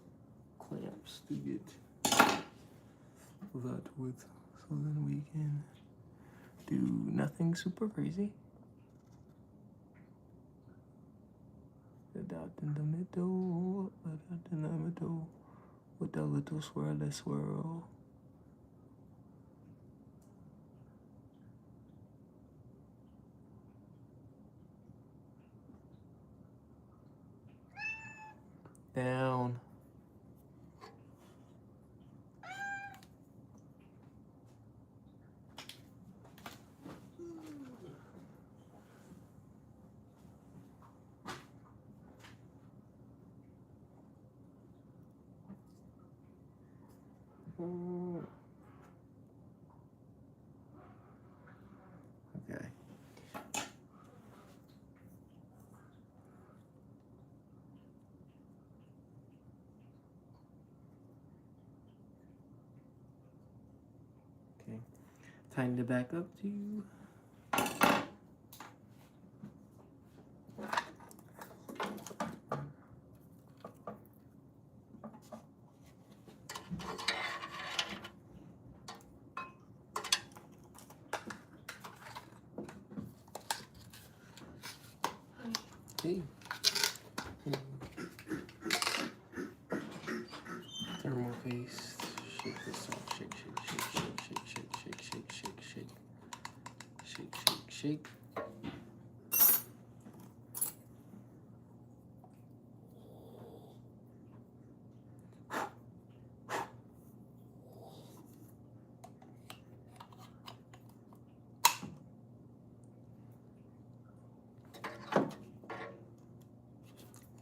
clamps to get that with, so then we can do nothing super crazy. A dot in the middle, a dot in the middle, with a little swirly swirl. Down. Okay. Okay. Time to back up to you. Okay. Thermal paste. Shake this off. Shake, shake, shake, shake, shake, shake, shake, shake, shake, shake, shake, shake.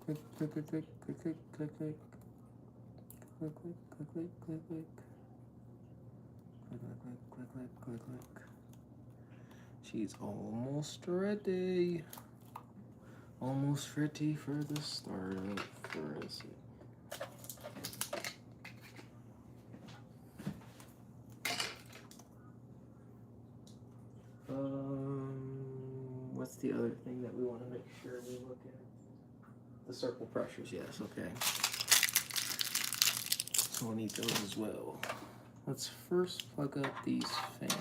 Click, click, click, click, click, click, click, click, click, click, click, click, click, click, click, click, click, click. She's almost ready. Almost ready for the startup frenzy. What's the other thing that we want to make sure we look at? The circle pressures, yes, okay. So we'll need those as well. Let's first plug up these fans.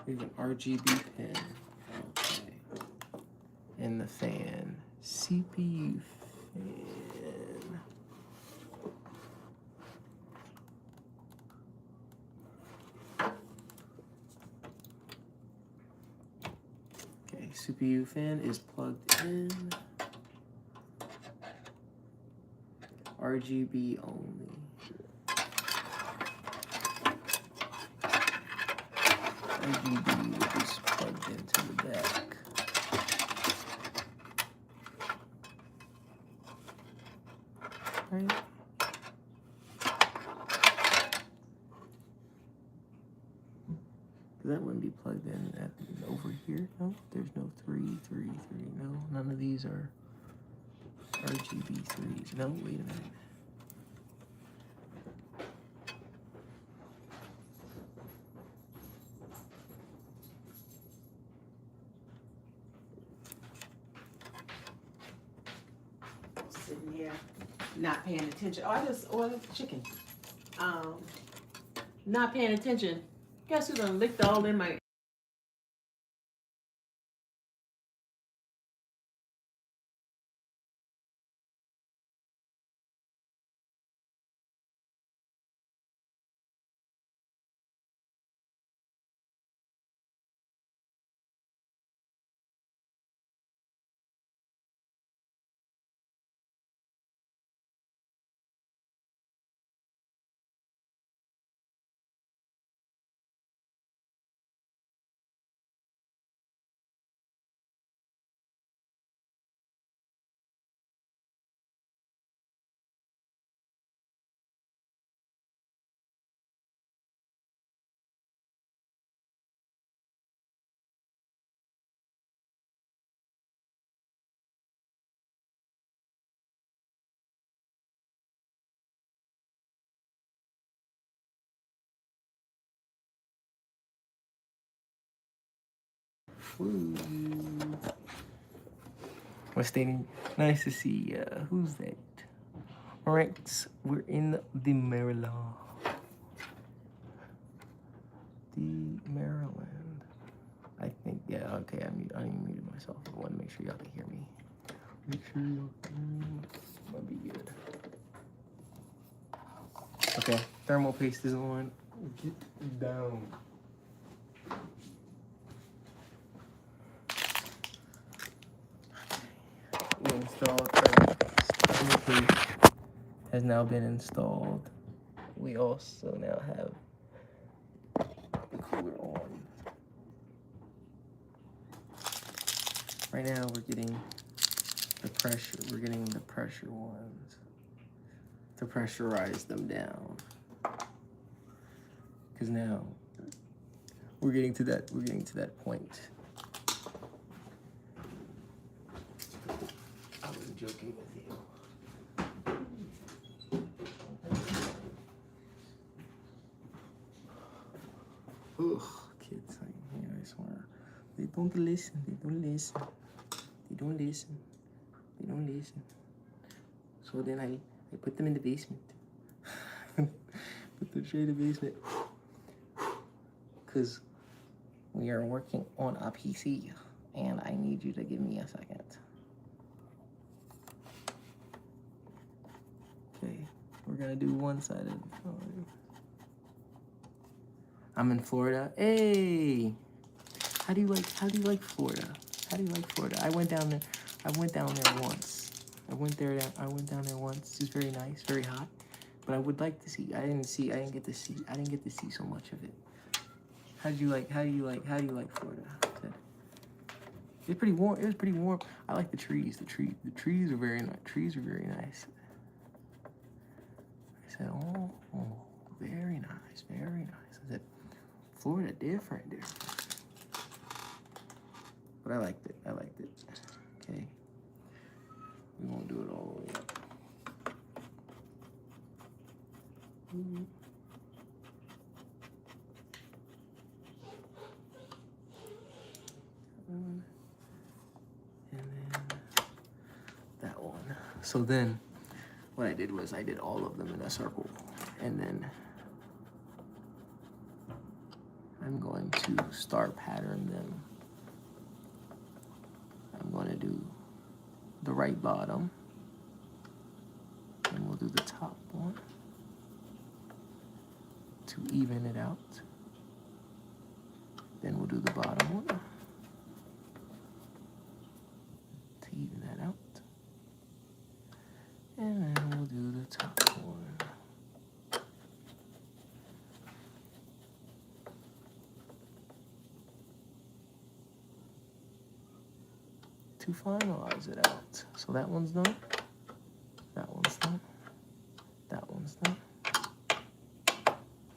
We have an RGB pin, okay. And the fan, CPU fan. Okay, CPU fan is plugged in. RGB only. RGB is plugged into the back. Right. That wouldn't be plugged in at over here. No, there's no 3. No, none of these are RGB 3s. No, wait a minute. Sitting here, not paying attention. Oh, I just ordered chicken. Not paying attention. Guess who done licked all in my Ooh. What's stating? Nice to see ya. Who's that? Alright, we're in the Maryland. I think, yeah, okay, I muted myself. I want to make sure y'all can hear me. Make sure y'all can. Might be good. Okay, thermal paste is on. Get down. We installed thermal paste. Has now been installed. We also now have the cooler on. Right now we're getting the pressure. We're getting the pressure ones to pressurize them down. Because now we're getting to that. We're getting to that point. I was joking with you. Ugh, kids, I swear. They don't listen. They don't listen. They don't listen. They don't listen. So then I put them in the basement. Put them straight in the basement. Because we are working on a PC, and I need you to give me a second. Okay, we're gonna do one side of the phone. I'm in Florida. Hey, how do you like Florida? How do you like Florida? I went down there once. I went down there once. It's very nice, very hot. But I would like to see. I didn't get to see so much of it. How do you like Florida? It's pretty warm. It was pretty warm. I like the trees. The trees are very nice. Trees are very nice. I said, oh. Very nice, very nice. I said, Florida different. But I liked it, Okay. We won't do it all the way up. And then that one. So then what I did was I did all of them in a circle, and then I'm going to star pattern them. I'm going to do the right bottom, and we'll do the top one to even it out. Then we'll do the bottom one to even that out. And then we'll do the top one. To finalize it out. So that one's done. That one's done. That one's done.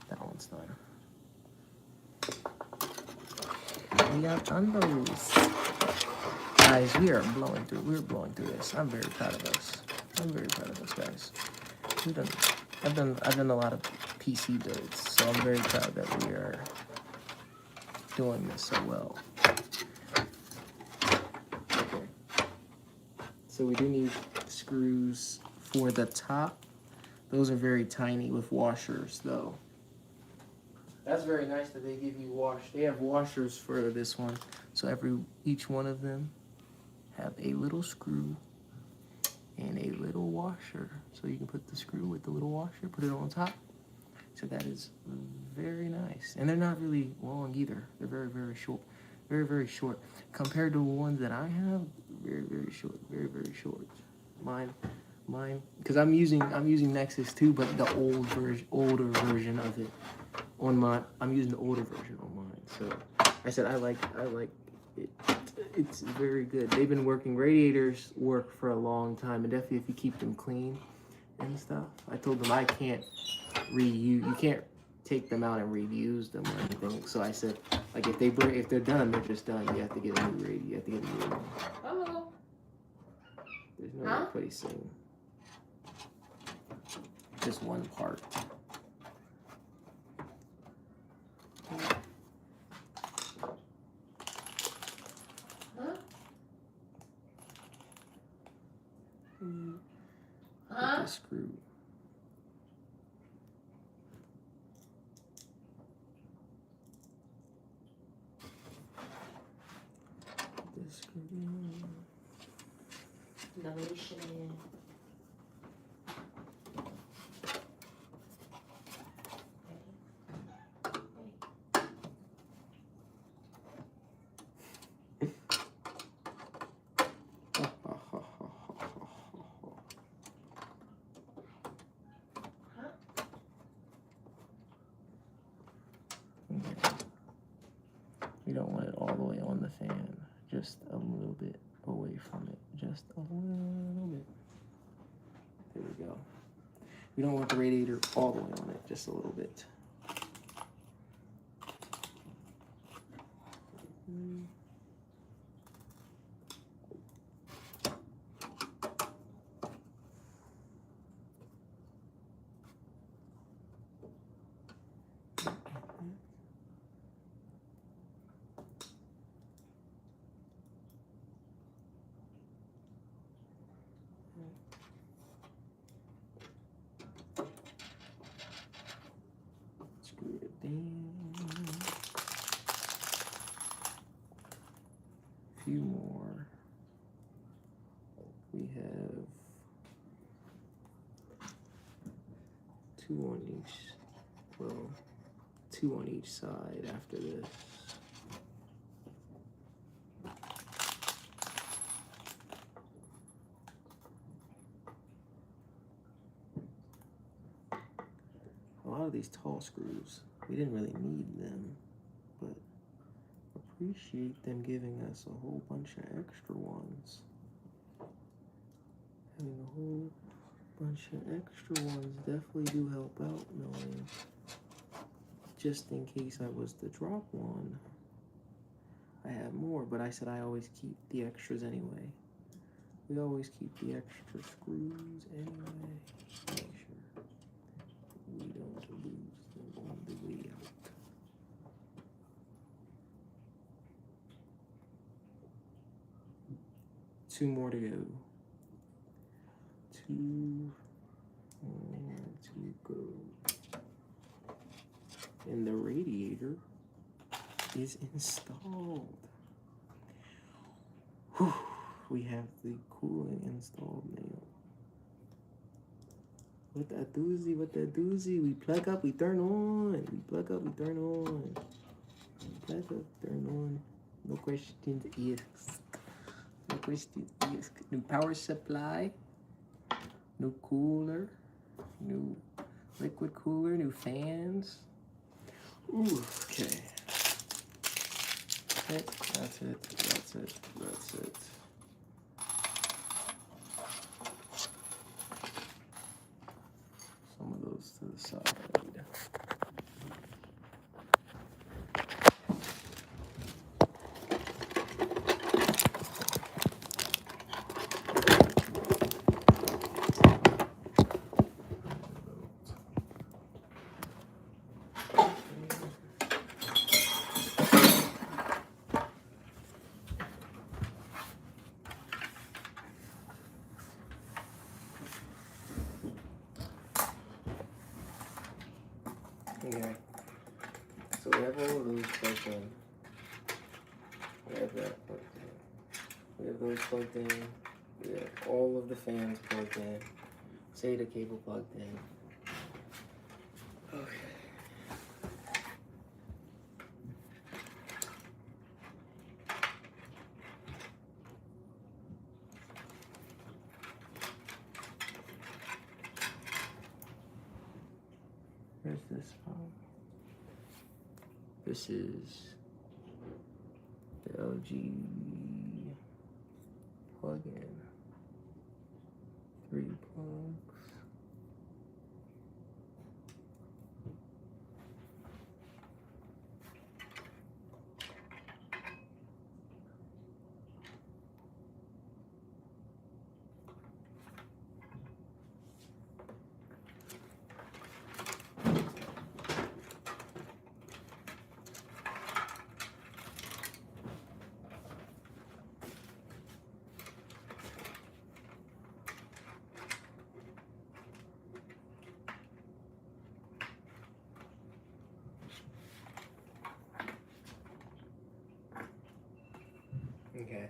That one's done. We got done those. Guys, we're blowing through this. I'm very proud of us. I'm very proud of us, guys. I've done a lot of PC builds, so I'm very proud that we are doing this so well. Okay. So we do need screws for the top. Those are very tiny with washers, though. That's very nice that they give you They have washers for this one, so each one of them have a little screw and a little washer. So you can put the screw with the little washer, put it on top. So that is very nice. And they're not really long either. They're very, very short. Very, very short. Compared to the ones that I have, very, very short. Very, very short. Mine, because I'm using NZXT, but the older version of it on mine. I'm using the older version on mine. So I said I like it. It's very good. They've been working. Radiators work for a long time, and definitely if you keep them clean and stuff. I told them I can't reuse. You can't take them out and reuse them or anything. So I said, like, if they're done, they're just done. You have to get a new radiator. You have to get a new one. Hello. There's no replacing. Just one part. Put the screw. Put the screw in. Delicious. We don't want it all the way on the fan, just a little bit away from it, just a little bit. There we go. We don't want the radiator all the way on it, just a little bit. Screw it down. A few more. We have 2 on each. Well, 2 on each side after this. A lot of these tall screws, we didn't really need them, but appreciate them giving us a whole bunch of extra ones. Having a whole bunch of extra ones definitely do help out, knowing just in case I was to drop one, I have more. But I said I always keep the extras anyway. We always keep the extra screws anyway. Make sure we don't lose them on the way out. Two more to go. Two more to go. And the radiator is installed. Whew. We have the cooling installed now. What that doozy, what that doozy. We plug up, we turn on. We plug up, we turn on. We plug up, turn on. No questions asked. No questions asked. New power supply. New cooler. New liquid cooler. New fans. Ooh, okay. That's it. That's it. That's it. Some of those to the side. Okay, so we have all of those plugged in. We have that plugged in. We have those plugged in. We have all of the fans plugged in. SATA cable plugged in. Okay. Where's this from? This is the LG plug-in. 3 plugs. Okay,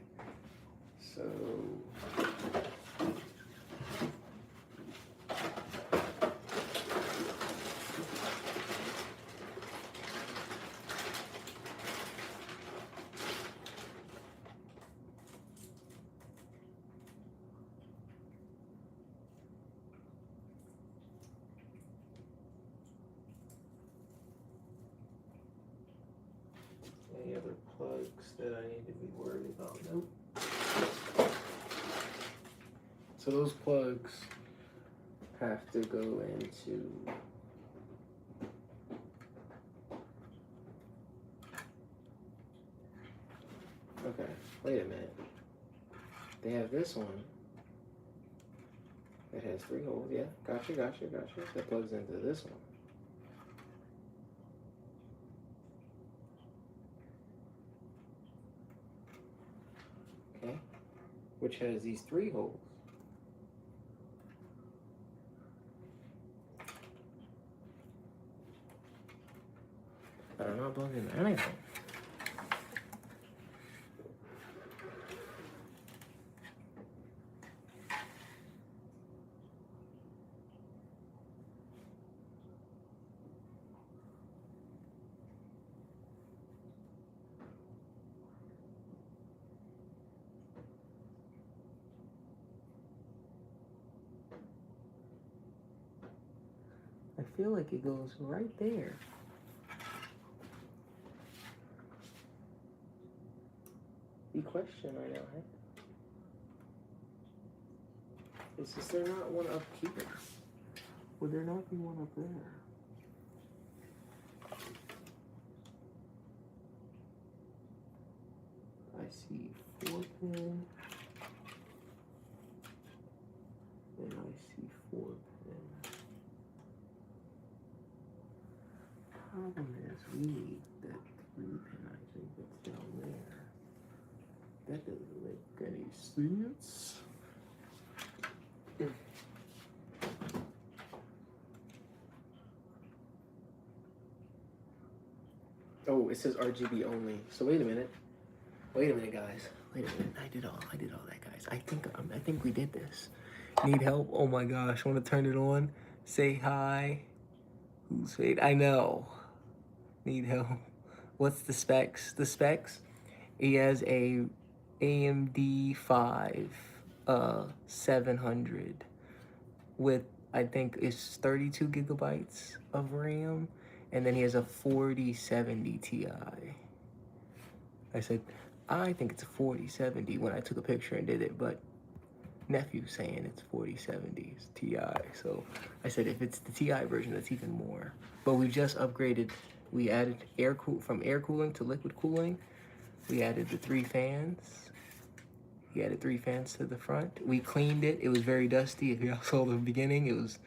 so any other plugs that I need to be worried about? Nope. So those plugs have to go into okay, wait a minute. They have this one that has 3 holes, yeah. Gotcha. That plugs into this one. Okay. Which has these 3 holes. But I'm not plugging anything. I feel like it goes right there. The question right now, It's just there not one up here. Would there not be one up there? I see 4 pin. And I see 4 pin. Problem is we need that 3 pin, I think that's down there. That doesn't make any sense. Oh, it says RGB only. So wait a minute. Wait a minute, guys. Wait a minute. I did all that, guys. I think we did this. Need help? Oh my gosh. Want to turn it on? Say hi. Who's fade? I know. Need help. What's the specs? The specs? He has a AMD 5 700 with, I think it's 32 gigabytes of RAM, and then he has a 4070 Ti. I said, I think it's a 4070 when I took a picture and did it, but Nephew saying it's 4070 Ti. So I said, if it's the Ti version, that's even more. But we just upgraded. We added from air cooling to liquid cooling. We added the 3 fans. He added 3 fans to the front. We cleaned it. It was very dusty. If you saw the beginning, it was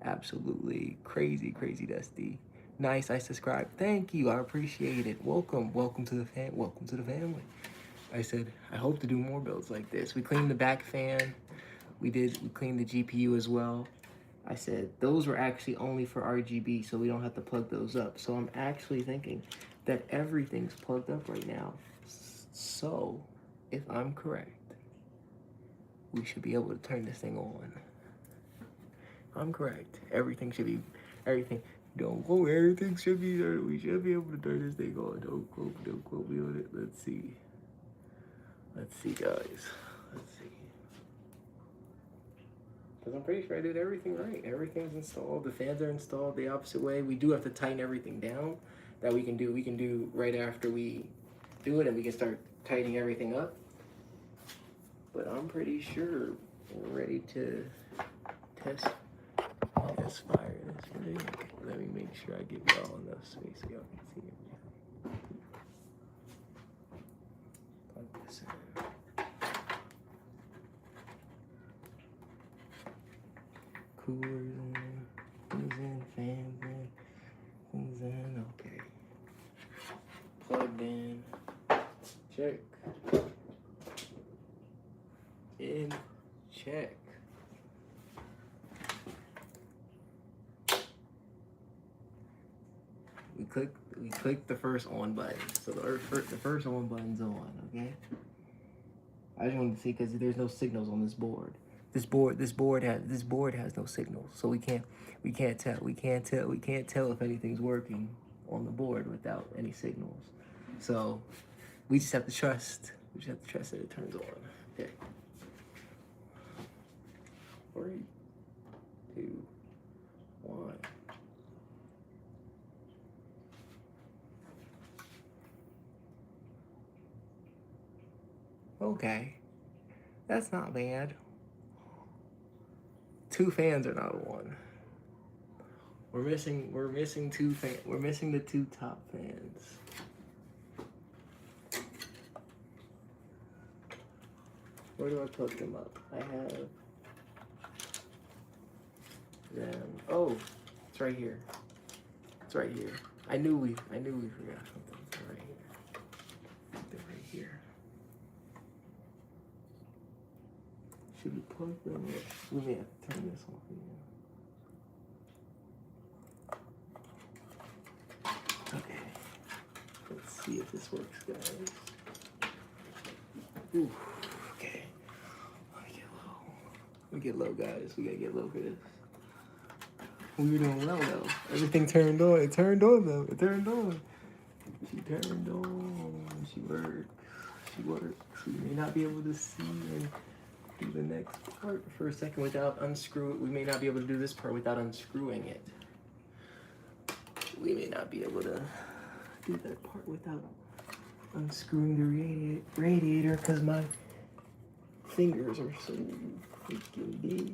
absolutely crazy, crazy dusty. Nice, I subscribe. Thank you, I appreciate it. Welcome to the family. I said, I hope to do more builds like this. We cleaned the back fan. We cleaned the GPU as well. I said, those were actually only for RGB, so we don't have to plug those up. So I'm actually thinking that everything's plugged up right now. So, if I'm correct, we should be able to turn this thing on. I'm correct. Everything. Don't quote, everything should be there. We should be able to turn this thing on. Don't quote me on it. Let's see. Let's see, guys. Let's see. Because I'm pretty sure I did everything right. Everything's installed. The fans are installed the opposite way. We do have to tighten everything down. That we can do right after we do it, and we can start tightening everything up. But I'm pretty sure we're ready to test fire this thing. Let me make sure I get y'all enough space so y'all can see it. Plug this in. Coolers in, things in, fans in, things in, okay. Plugged in. Check. In. Check. We click the first on button. So the first on button's on, okay? I just wanted to see because there's no signals on this board. This board has no signals, so we can't tell if anything's working on the board without any signals. So we just have to trust. We just have to trust that it turns on. Okay. 3, 2, 1. Okay, that's not bad. 2 fans are not 1. We're missing 2 fans. We're missing the 2 top fans. Where do I plug them up? I have them. Oh, it's right here. It's right here. I knew we forgot something. It's right here. They're right here. Should we plug them in? We may have to turn this off again. Okay. Let's see if this works, guys. Ooh, okay. Let me get low. Let me get low, guys. We gotta get low for this. We were doing well, though. Everything turned on. It turned on, though. It turned on. She turned on. She works. She works. We may not be able to see and do the next part for a second without unscrewing. We may not be able to do this part without unscrewing it. We may not be able to do that part without unscrewing the radiator because my fingers are so freaking big.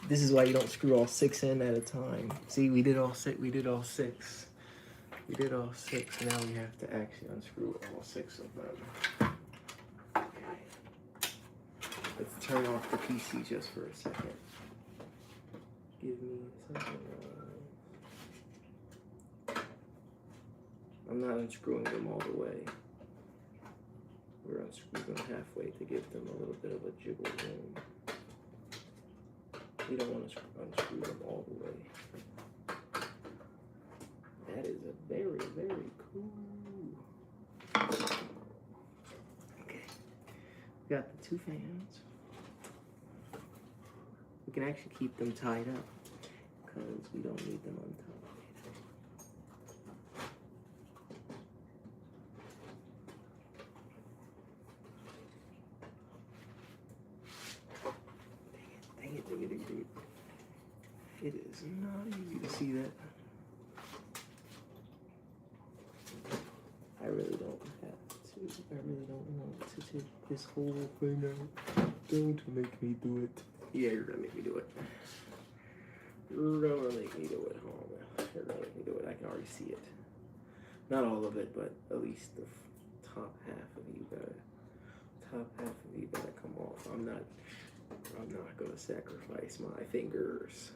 This is why you don't screw all 6 in at a time. See, we did all 6. We did all 6. We did all 6. Now we have to actually unscrew all 6 of them. Okay. Let's turn off the PC just for a second. Give me a second. I'm not unscrewing them all the way. We're unscrewing them halfway to give them a little bit of a jiggle room. You don't want to unscrew them all the way. That is a very, very cool. Okay. We got the 2 fans. We can actually keep them tied up because we don't need them untied. It is not easy to see that. I really don't have to. I really don't want to take this whole thing out. Don't make me do it. Yeah, you're gonna make me do it. You're gonna make me do it, huh? You're gonna make me do it. I can already see it. Not all of it, but at least the top half of you gotta. Top half of you gotta come off. I'm not gonna sacrifice my fingers.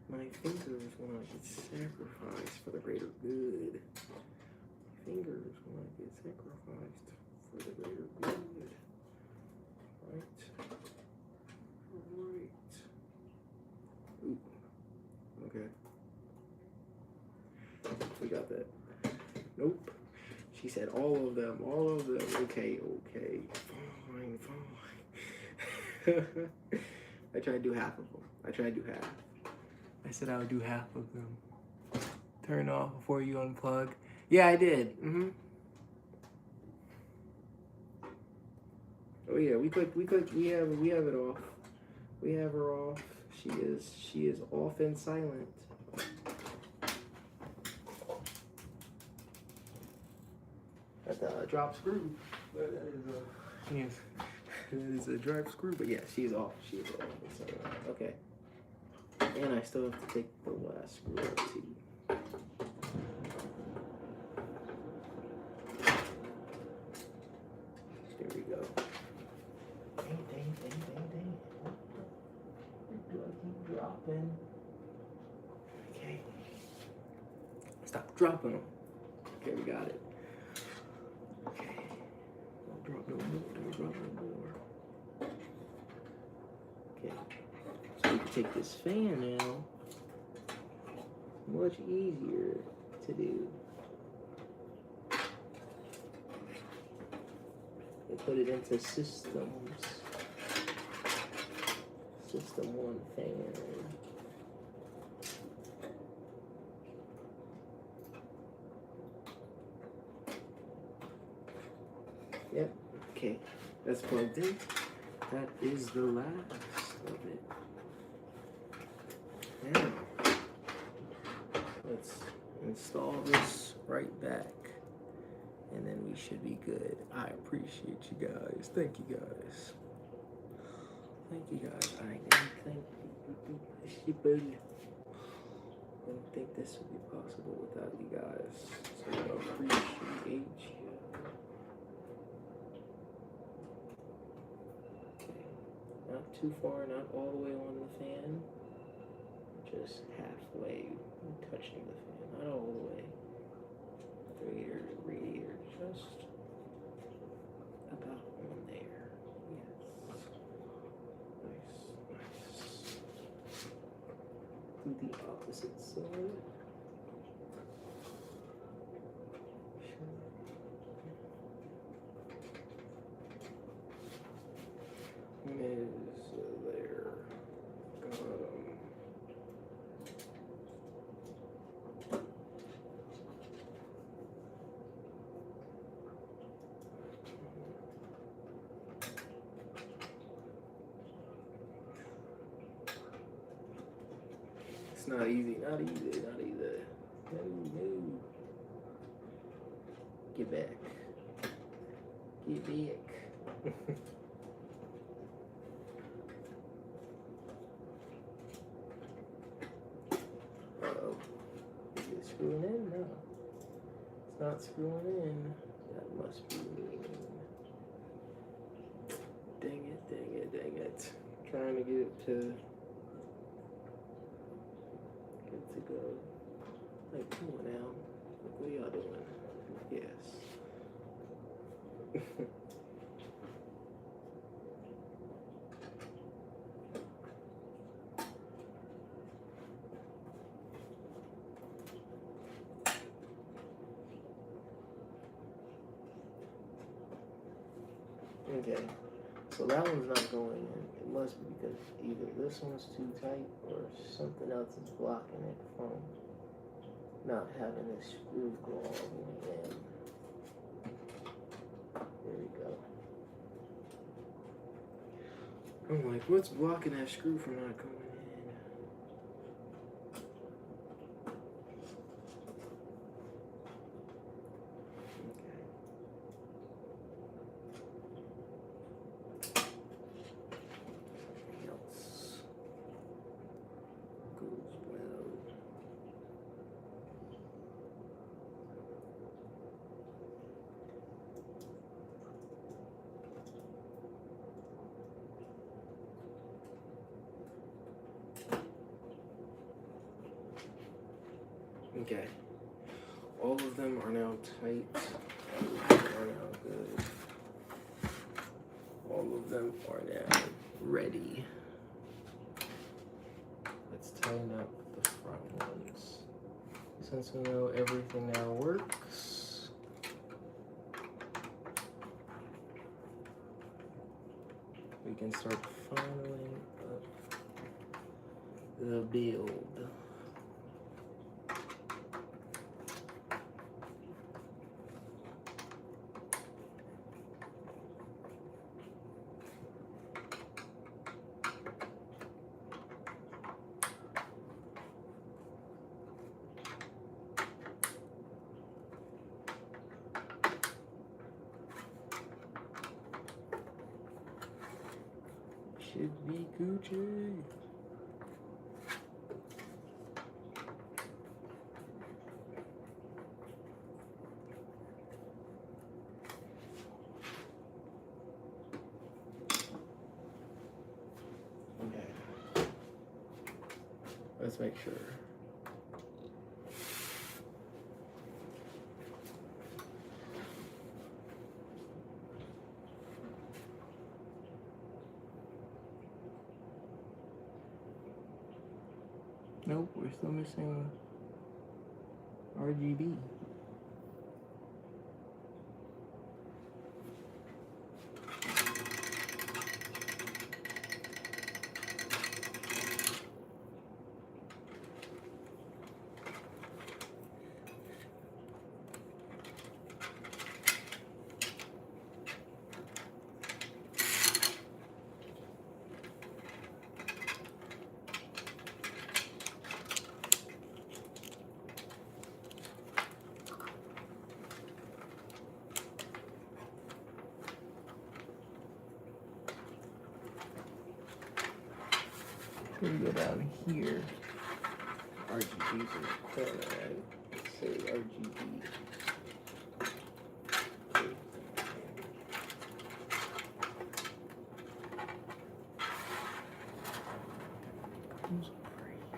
My fingers want to get sacrificed for the greater good. My fingers want to get sacrificed for the greater good. Right. Right. Ooh. Okay. We got that. Nope. She said all of them. All of them. Okay. Okay. Fine. Fine. I tried to do half of them. I tried to do half. I said I would do half of them. Turn off before you unplug. Yeah, I did. Oh yeah, we have it off. We have her off. She is off and silent. That's a drop screw. That is a drop screw, but yeah, she's off. She is off and silent. Okay. And I still have to take the last screw out too. There we go. Dang. Do I keep dropping? Okay. Stop dropping them. Okay, we got it. Okay. Don't drop no more. Okay. So we can take this fan now. Much easier to do. And put it into systems. System 1 fan. Yep. Okay. That's plugged in. That is the last of it. Now, let's install this right back, and then we should be good. I appreciate you guys. Thank you guys. Thank you guys. I didn't think this would be possible without you guys. So I appreciate you. Not too far, not all the way on the fan. Just halfway touching the fan, not all the way. Radiator, just about on there. Yes. Nice. Do the opposite side. Is there. It's not easy, not easy. No. Get back. Uh-oh. Is it screwing in? No. It's not screwing in. That must be mean. Dang it, dang it, dang it. Trying to get it to go. Like, come on now. Look, what are y'all doing? Yes. Okay, so that one's not going in. It must be because either this one's too tight or something else is blocking it from not having this screw go all the way in. There we go. I'm like, what's blocking that screw from not going in? Okay, all of them are now tight, are now good. All of them are now ready. Let's tighten up the front ones. Since we know everything now works, we can start filing up the build. Should be Gucci. Okay. Let's make sure. Nope, we're still missing RGB. We go down here. RGB's in the corner, right? Let's say RGB. Comes over here.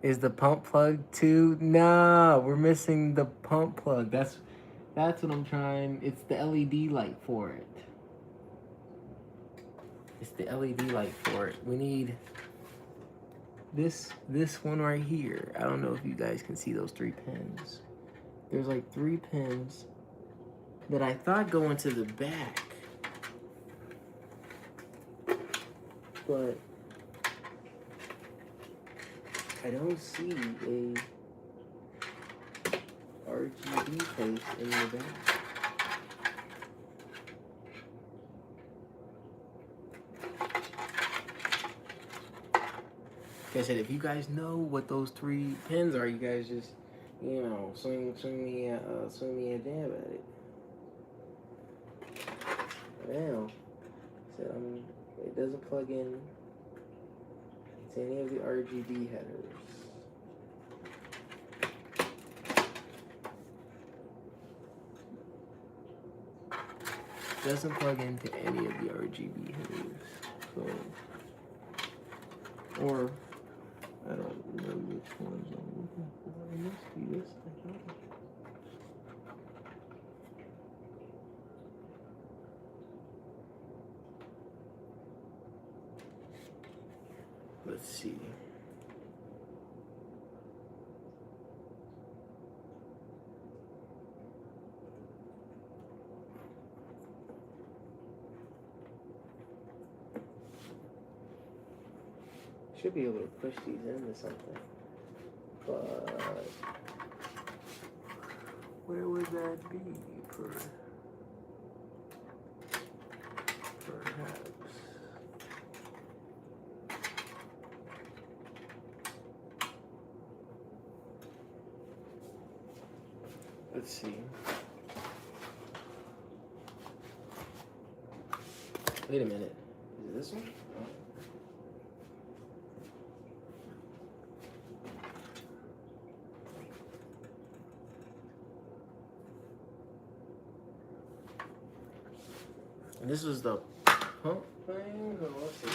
Is the pump plug too? Nah, we're missing the pump plug. That's what I'm trying. It's the LED light for it. It's the LED light for it. We need this one right here. I don't know if you guys can see those 3 pins. There's like 3 pins that I thought go into the back, but I don't see a RGB face in the back. Like I said, if you guys know what those 3 pins are, you guys just, you know, swing me a dab at it. Now, so it doesn't plug in to any of the RGB headers. Doesn't plug into any of the RGB headers. So, or I don't know which ones I'm looking for. It must be this, I thought. Let's see. Should be able to push these into something, but where would that be? Perhaps. Let's see. Wait a minute. Is it this one? Oh. And this was the pump thing? Oh, let's see.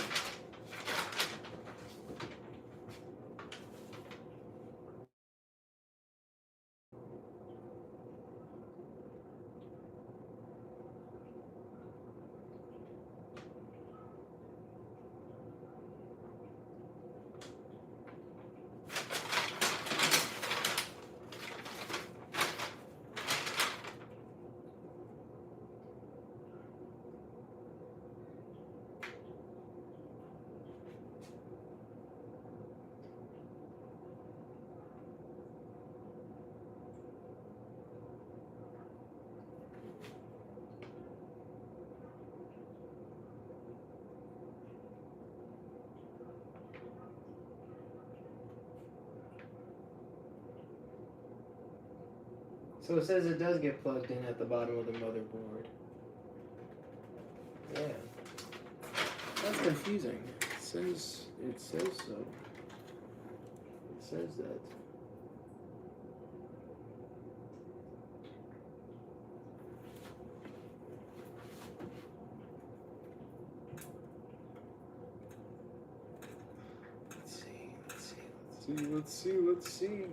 So it says it does get plugged in at the bottom of the motherboard. Yeah. That's confusing. It says so. It says that. Let's see.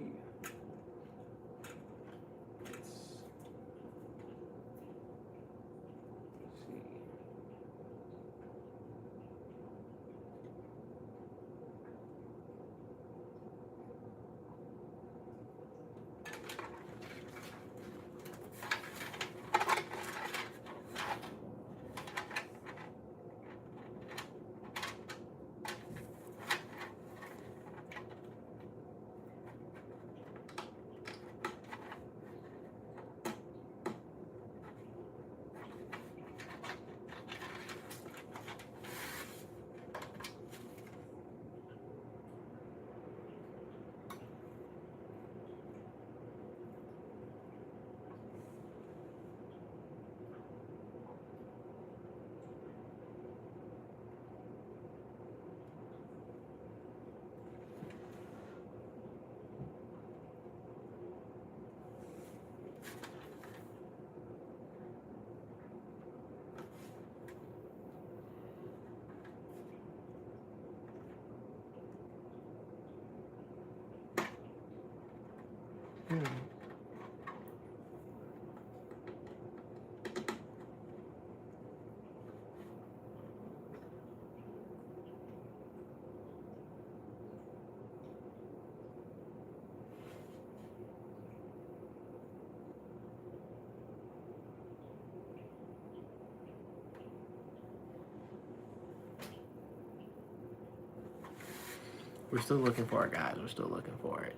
We're still looking for it, guys. We're still looking for it.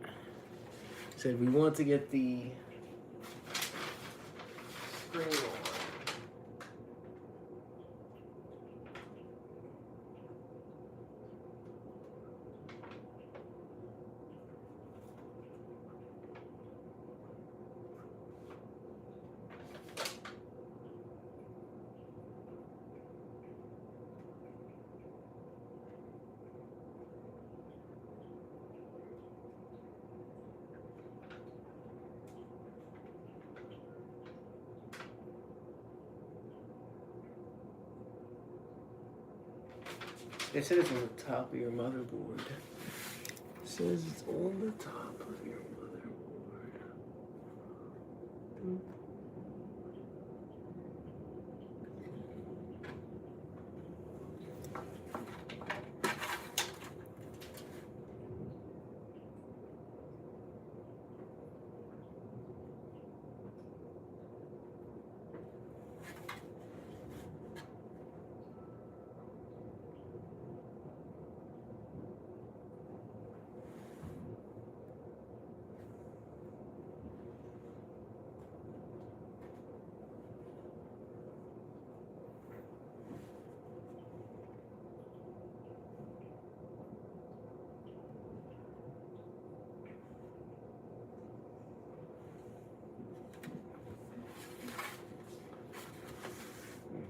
Said we want to get the screen on. It says it's on the top of your motherboard. It says it's on the top of your motherboard.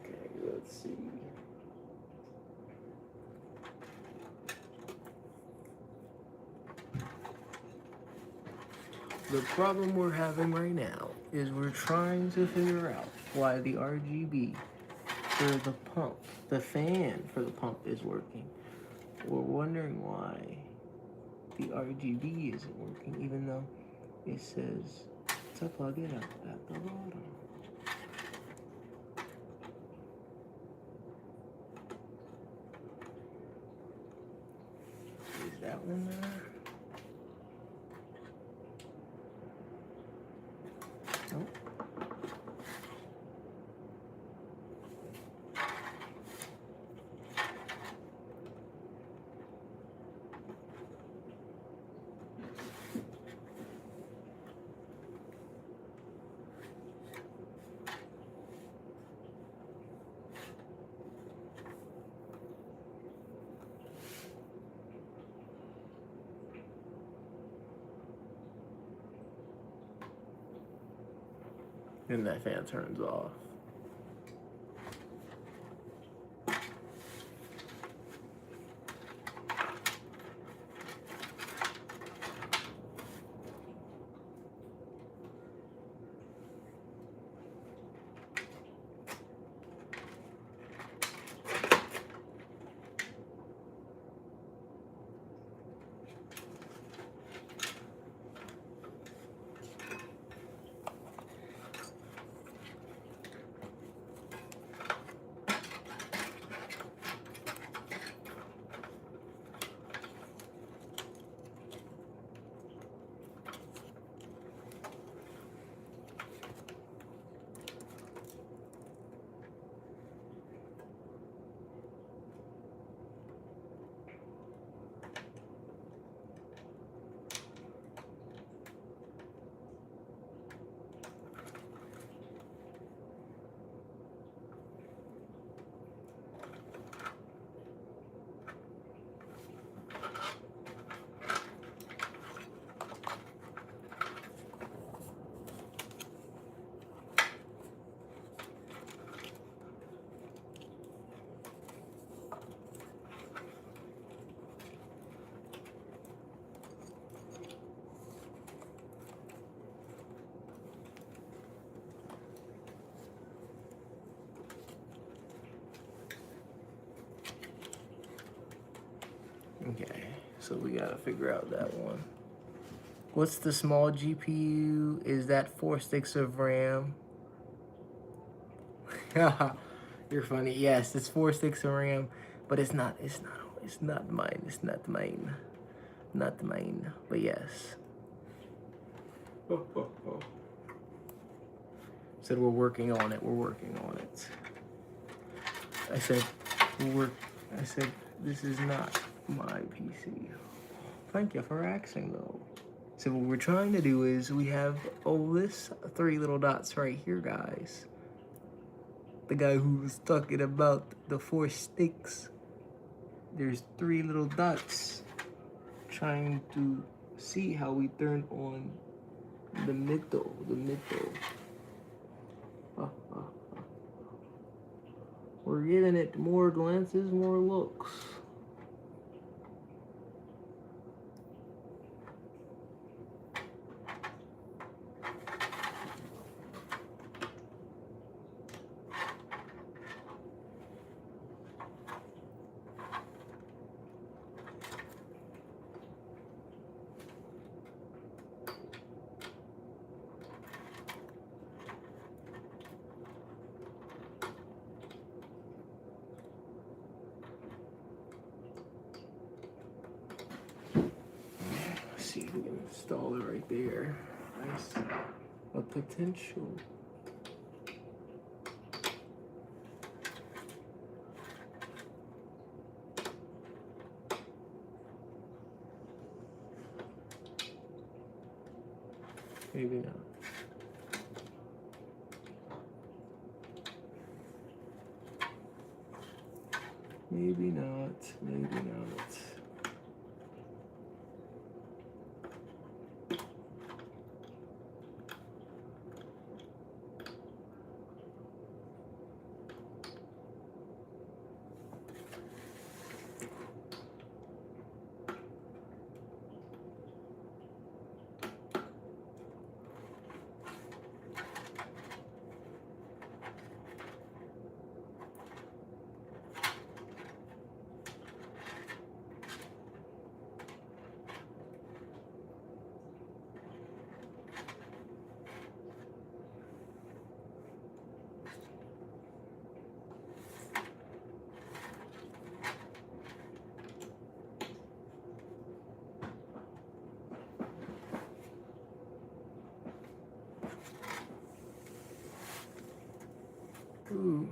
Okay, let's see. The problem we're having right now is we're trying to figure out why the RGB for the pump, the fan for the pump is working. We're wondering why the RGB isn't working, even though it says to plug it up at the bottom. Is that one there? Nope. Then that fan turns off. Okay, so we gotta figure out that one. What's the small GPU? Is that 4 sticks of RAM? You're funny. Yes, it's 4 sticks of RAM, but it's not mine. It's not mine. Not mine. But yes. Said we're working on it. We're working on it. I said this is not my PC. Thank you for asking, though. So what we're trying to do is we have this 3 little dots right here, guys. The guy who was talking about the 4 sticks. There's 3 little dots. Trying to see how we turn on the middle. We're giving it more glances, more looks. See if we can install it right there. Nice. A potential. Maybe not. Maybe not. Maybe not. Ooh.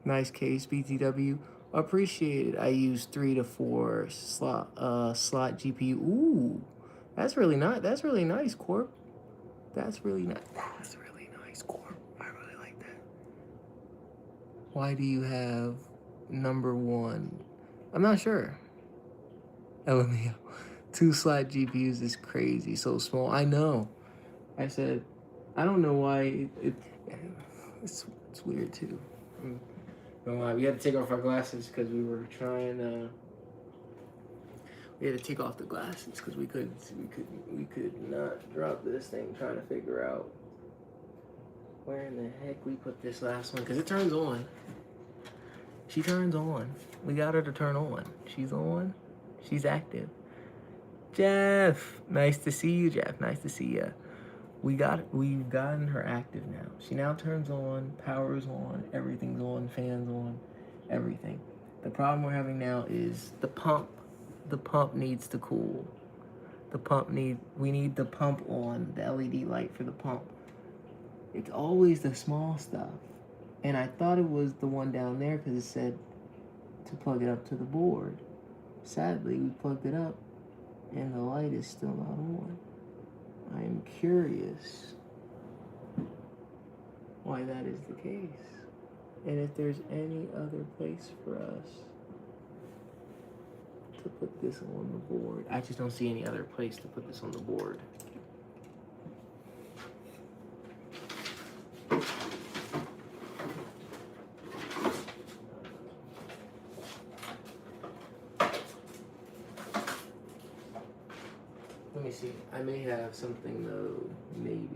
Nice case, BTW. Appreciate it. I use 3 to 4 slot GPU. Ooh, that's really nice. That's really nice, Corp. That's really nice. That's really nice, Corp. I really like that. Why do you have number 1? I'm not sure. LMAO. 2 slot GPUs is crazy. So small. I know. I said, I don't know why it's weird too. We had to take off our glasses because we were trying. We had to take off the glasses because we could not drop this thing. Trying to figure out where in the heck we put this last one because it turns on. She turns on. We got her to turn on. She's on. She's active. Jeff, nice to see you, Jeff. Nice to see you. We've gotten her active now. She now turns on, power's on, everything's on, fans on, everything. The problem we're having now is the pump. The pump needs to cool. We need the pump on, the LED light for the pump. It's always the small stuff. And I thought it was the one down there because it said to plug it up to the board. Sadly, we plugged it up and the light is still not on. I am curious why that is the case. And if there's any other place for us to put this on the board. I just don't see any other place to put this on the board. Let me see. I may have something though, maybe.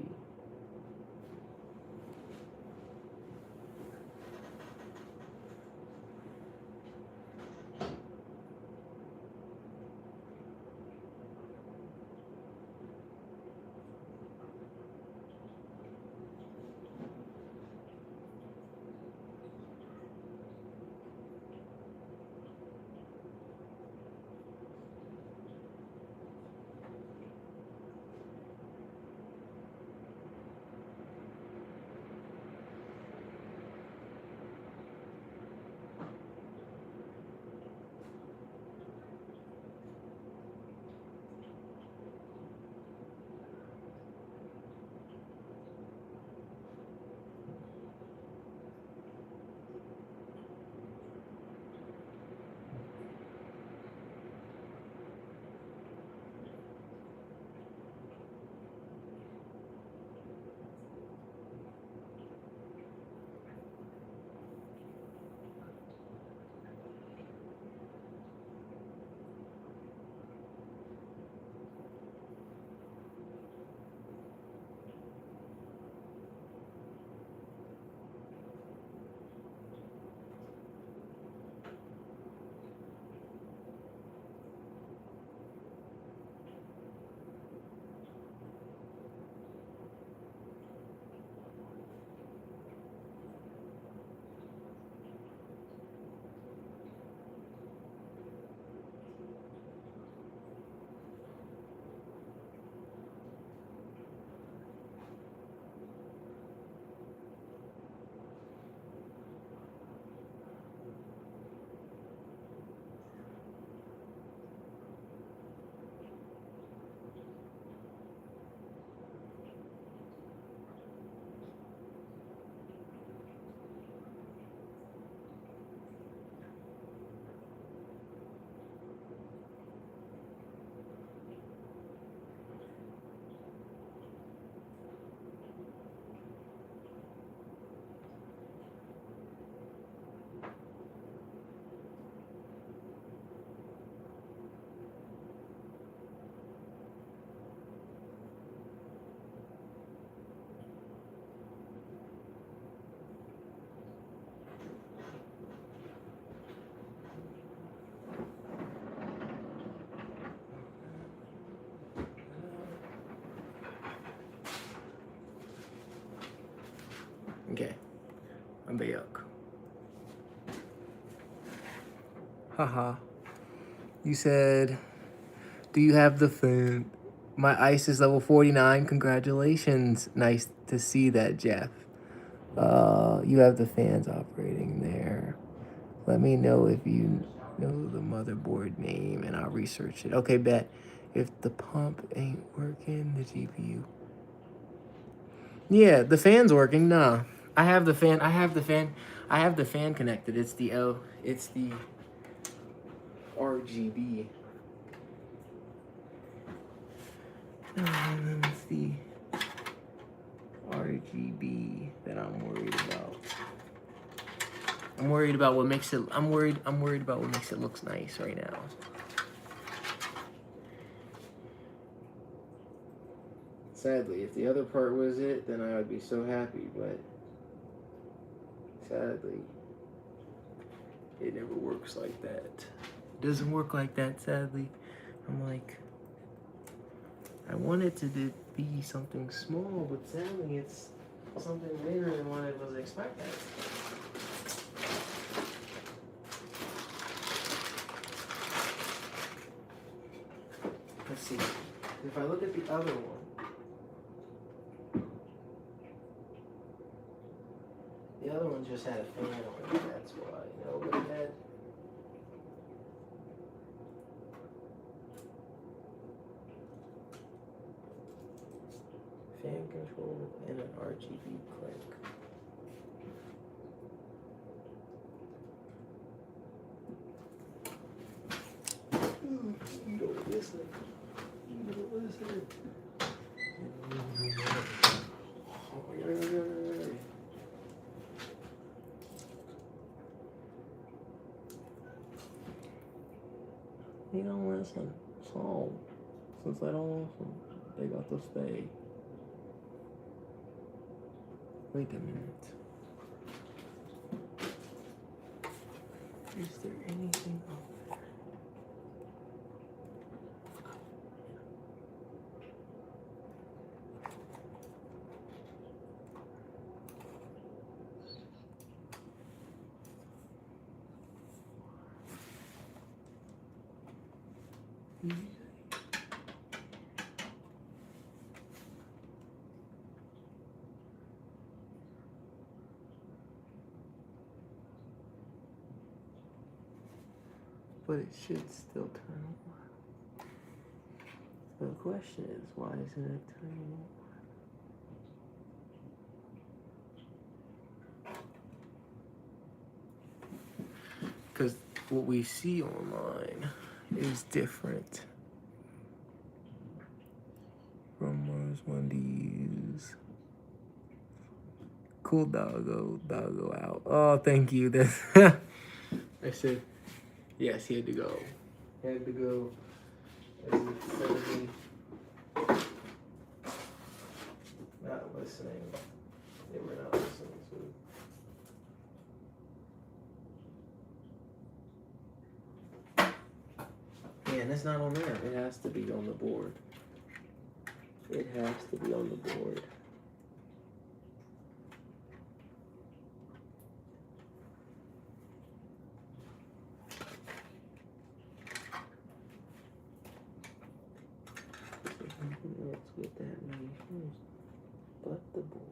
Yuck. Haha. You said, do you have the fan? My ice is level 49. Congratulations. Nice to see that, Jeff. You have the fans operating there. Let me know if you know the motherboard name and I'll research it. Okay, bet. If the pump ain't working, the GPU. Yeah, the fan's working. Nah. I have the fan connected. It's the RGB. It's the RGB that I'm worried about. I'm worried about what makes it looks nice right now. Sadly, if the other part was it, then I would be so happy, but sadly, it never works like that. It doesn't work like that, sadly. I'm like, I want it to be something small, but sadly it's something bigger than what I was expecting. Let's see. If I look at the other one, the other one just had a fan on it, that's why. You know, but it had fan control and an RGB crank. You don't listen. You don't listen. He don't listen. So, since I don't listen, they got to stay. Wait a minute. Is there anything up there? But it should still turn on. The question is, why isn't it turning on? Because what we see online is different from Mars Wendy's. Cool doggo out. Oh, thank you. That's I said, yes, he had to go. He had to go. As instead of me not listening, they were not listening to. Yeah, and it's not on there. It has to be on the board. It has to be on the board. Else with that many first, but the board.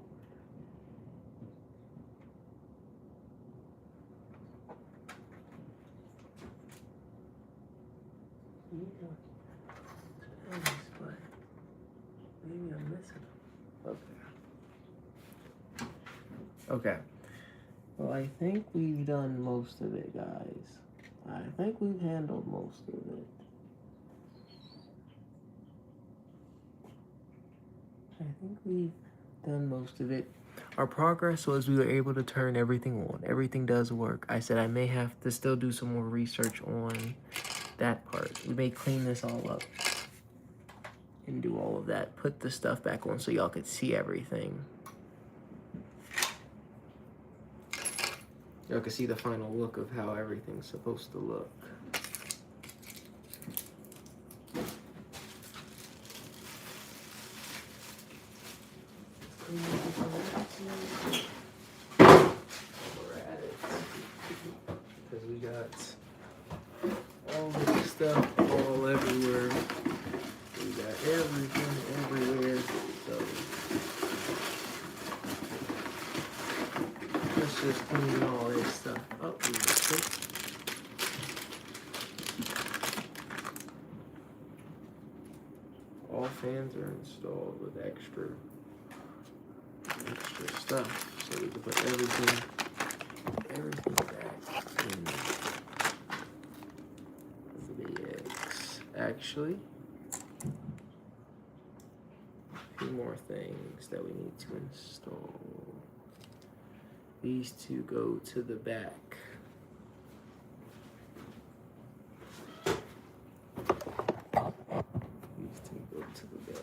Yeah, nice, but maybe I'm missing them. Okay. Okay. Well, I think we've done most of it, guys. I think we've handled most of it. I think we've done most of it. Our progress was we were able to turn everything on. Everything does work. I said I may have to still do some more research on that part. We may clean this all up and do all of that. Put the stuff back on so y'all could see everything. Y'all can see the final look of how everything's supposed to look. stuff all everywhere. We got everything everywhere. So let's just clean all this stuff up real quick. All fans are installed with extra stuff, so we can put everything back in the X. Actually, a few more things that we need to install. These two go to the back. These two go to the back.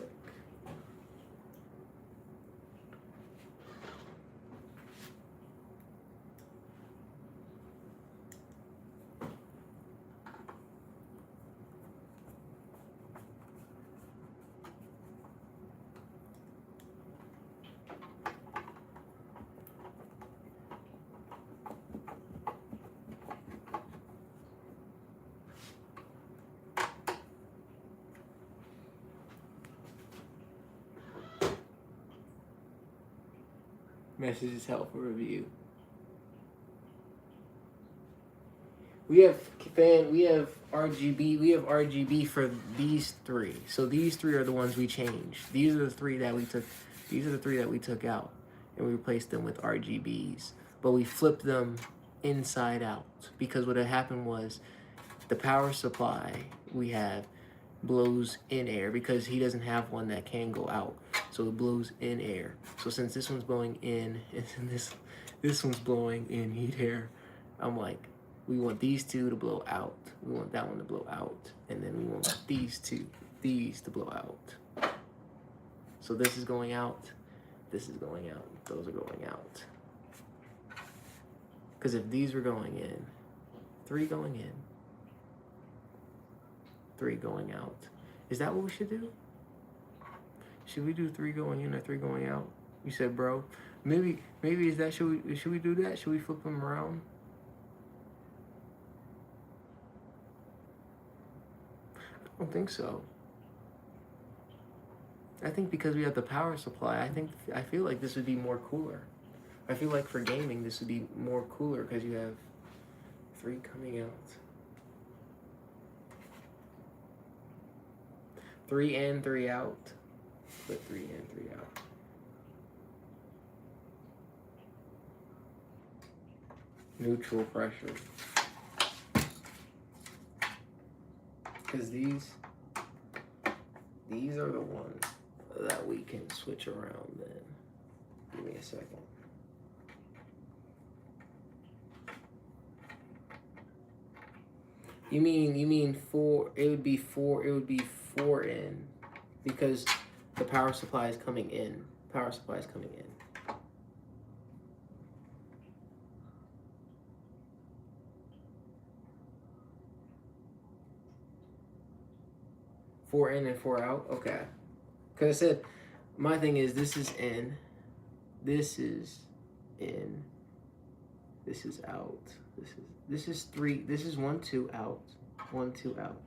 Messages help for review. We have RGB for these three. So these three are the ones we changed. These are the three that we took. These are the three that we took out, and we replaced them with RGBs. But we flipped them inside out because what had happened was the power supply we have blows in air because he doesn't have one that can go out. So it blows in air. So since this one's blowing in and this one's blowing in heat air, I'm like, we want these two to blow out. We want that one to blow out. And then we want these to blow out. So this is going out. This is going out. Those are going out. Because if these were going in, 3 going in, 3 going out. Is that what we should do? Should we do 3 going in or 3 going out? You said, bro. Maybe is that should we do that? Should we flip them around? I don't think so. I think because we have the power supply, I feel like this would be more cooler. I feel like for gaming this would be more cooler because you have 3 coming out. 3 in, 3 out. Put 3 in, 3 out. Neutral pressure. Because these are the ones that we can switch around then. Give me a second. You mean 4, it would be 4 in because the power supply is coming in. Power supply is coming in. Four in and 4 out? Okay. Because I said, my thing is this is in, this is in, this is out. This is 3, this is 1, 2 out, 1, 2 out,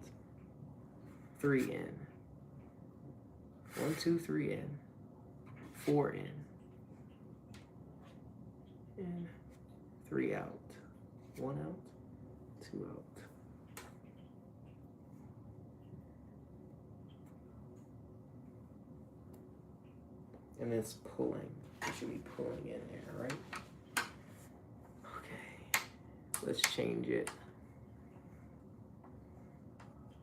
3 in, 1, 2, 3 in, 4 in, 3 out, 1 out, 2 out. And it's pulling. It should be pulling in there, right? Okay. Let's change it.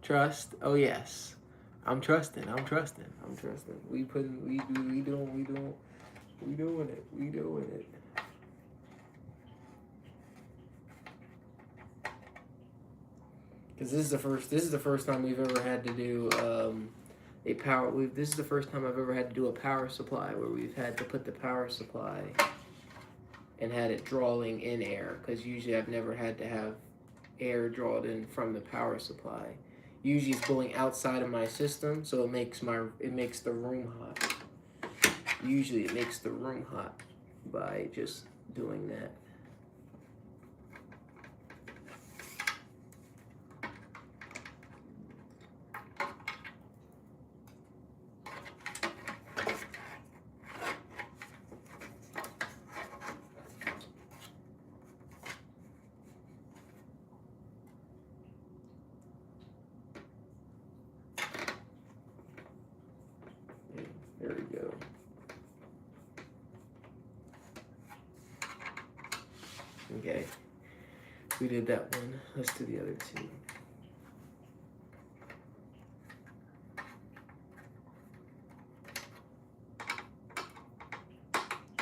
Trust. Oh yes. I'm trusting. We doing it. Cause this is the first time we've ever had to do this is the first time I've ever had to do a power supply where we've had to put the power supply and had it drawing in air, because usually I've never had to have air drawn in from the power supply. Usually it's blowing outside of my system, so it makes the room hot. Usually it makes the room hot by just doing that. Okay. We did that one. Let's do the other two.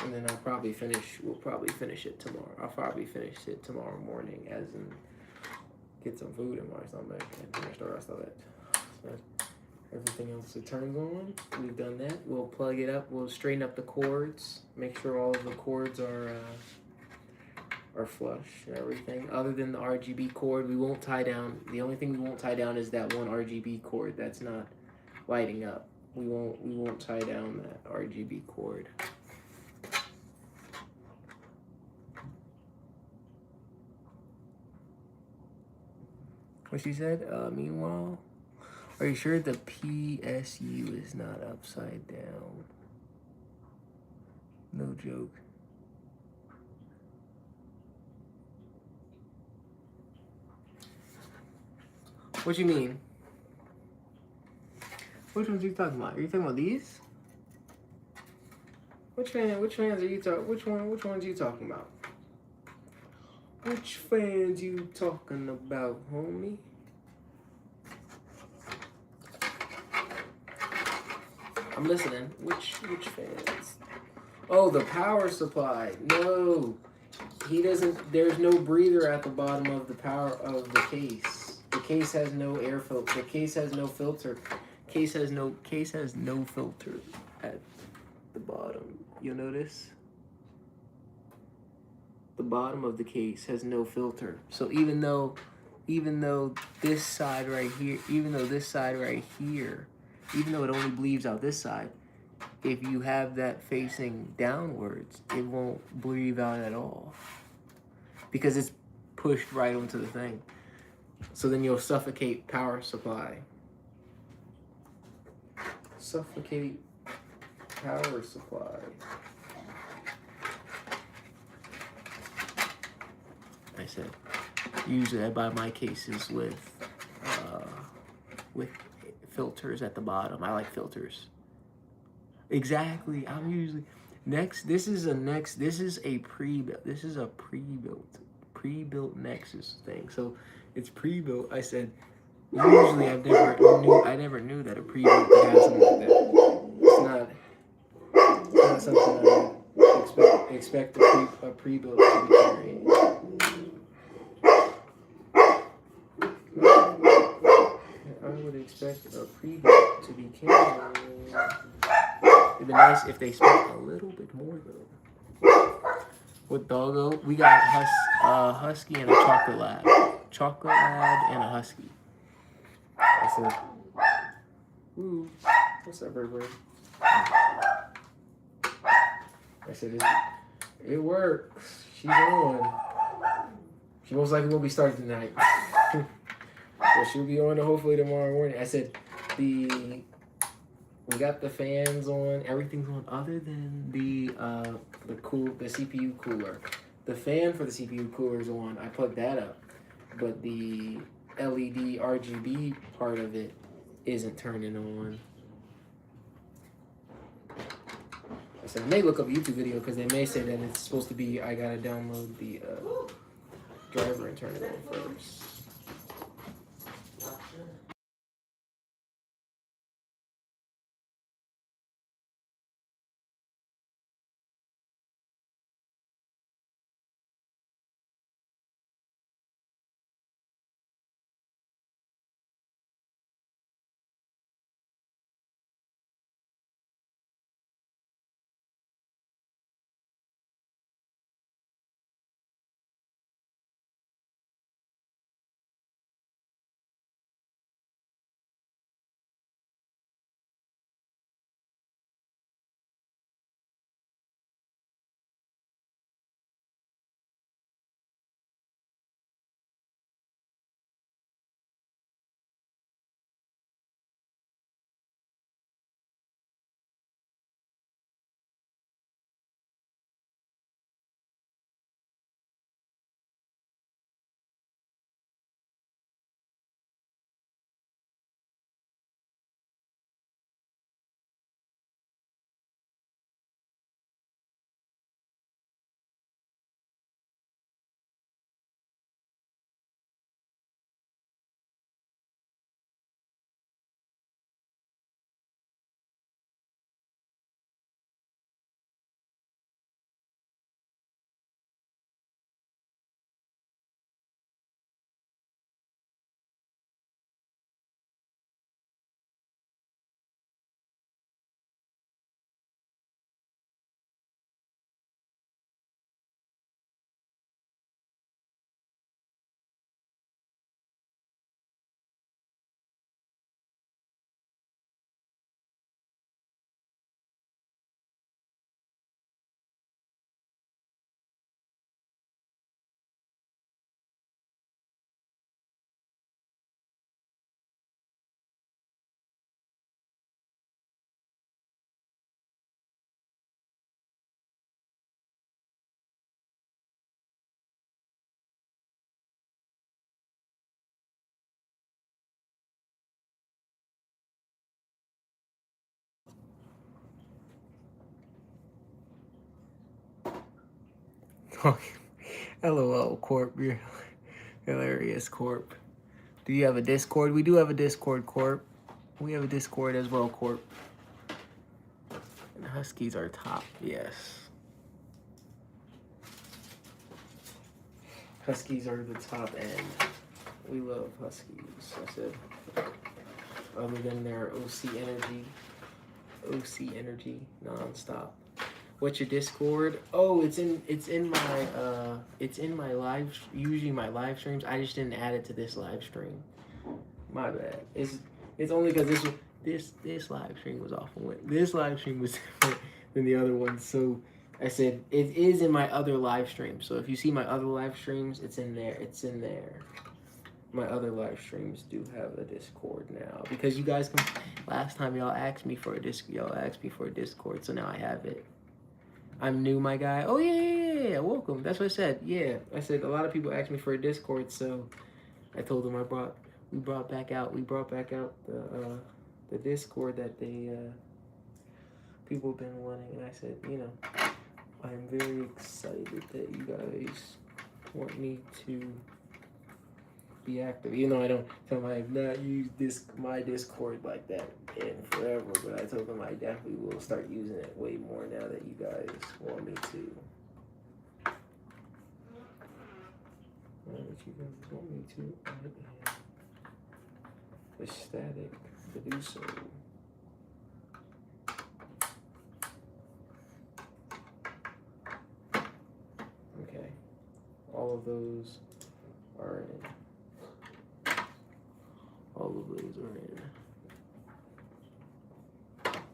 And then we'll probably finish it tomorrow. I'll probably finish it tomorrow morning, as in get some food in my stomach and finish the rest of it. So everything else it turns on. We've done that. We'll plug it up. We'll straighten up the cords. Make sure all of the cords are flush and everything. Other than the RGB cord, we won't tie down. The only thing we won't tie down is that one RGB cord that's not lighting up. We won't tie down that RGB cord. What she said? Meanwhile, are you sure the PSU is not upside down? No joke. What you mean? Which ones are you talking about? Are you talking about these? Which fans are you talking? Which ones you talking about? Which fans you talking about, homie? I'm listening. Which fans? Oh, the power supply. No, he doesn't. There's no breather at the bottom of the power of the case. The case has no air filter. The case has no filter. Case has no filter at the bottom. You'll notice. The bottom of the case has no filter. So even though this side right here, even though it only bleeds out this side, if you have that facing downwards, it won't bleed out at all because it's pushed right onto the thing. So then you'll suffocate power supply. Suffocate power supply. I said, usually I buy my cases with filters at the bottom. I like filters. Exactly. I'm usually this is a pre-built Nexus thing. So it's pre-built. I said usually I never knew that a pre-built could have something like that. It's not something I expect a pre-built to be carrying. I would expect a pre-built to be carrying. It'd be nice if they spent a little bit more though. With doggo, we got husky and a chocolate lab. Chocolate lab and a husky. I said, ooh, what's up, bird? I said, it works. She's on. She most likely will be starting tonight. So she'll be on hopefully tomorrow morning. I said, we got the fans on. Everything's on other than the CPU cooler. The fan for the CPU cooler is on. I put that up, but the LED RGB part of it isn't turning on. So I may look up a YouTube video because they may say that it's supposed to be, I gotta download the driver and turn it on first. LOL, Corp. You're hilarious, Corp. Do you have a Discord? We do have a Discord, Corp. We have a Discord as well, Corp. And Huskies are top, yes. Huskies are the top end. We love Huskies. I said, other than their OC energy, nonstop. What's your Discord? Oh, it's in my live, usually my live streams. I just didn't add it to this live stream. My bad. It's only because this live stream was off. This live stream was different than the other one, so I said it is in my other live stream. So if you see my other live streams, it's in there. It's in there. My other live streams do have a Discord now because you guys last time y'all asked me for a Discord, so now I have it. I'm new, my guy. Oh yeah, welcome. That's what I said. Yeah, I said a lot of people asked me for a Discord, so I told them we brought back out the Discord that they people have been wanting, and I said, you know, I'm very excited that you guys want me to be active. You know, I don't tell them I have not used my Discord like that in forever, but I told them I definitely will start using it way more now that you guys want me to. What you guys want me to? I am ecstatic to do so. Okay, all of those are in. All of those are in.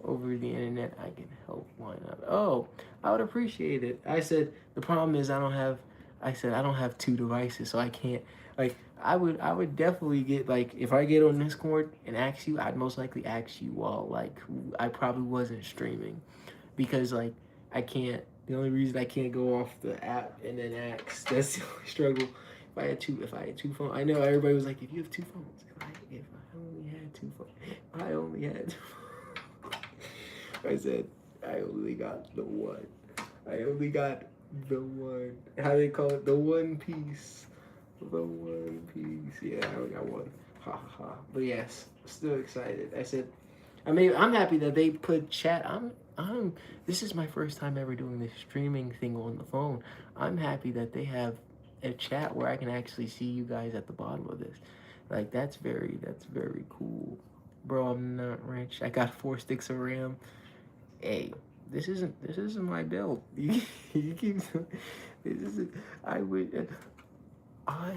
Over the internet, I can help. Why not? Oh, I would appreciate it. I said the problem is I don't have 2 devices, so I can't. Like I would definitely get, like, if I get on Discord and ask you, I'd most likely ask you while, like, I probably wasn't streaming, because like I can't. The only reason I can't go off the app and then ask, that's the only struggle. If I had two phones, I know everybody was like, if you have 2 phones, if I only had 2 phones, I only had 2 phones. I said, I only got the one. I only got the one. How do they call it? The one piece. The one piece. Yeah, I only got one. Ha ha ha. But yes, still excited. I said, I'm happy that they put chat. This is my first time ever doing this streaming thing on the phone. I'm happy that they have a chat where I can actually see you guys at the bottom of this. Like, that's very cool. Bro, I'm not rich. I got 4 sticks of RAM. Hey, this isn't my build. You keep, this isn't. I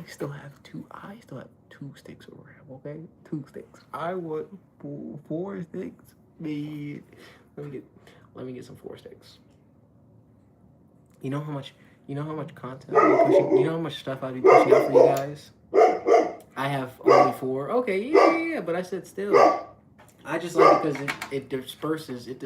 still have 2 sticks of RAM. Okay, 2 sticks. I want 4 sticks. Man, let me get some 4 sticks. You know how much content I'll be pushing. You know how much stuff I'll be pushing out for you guys. I have only 4. Okay, yeah. But I said still. I just like it because it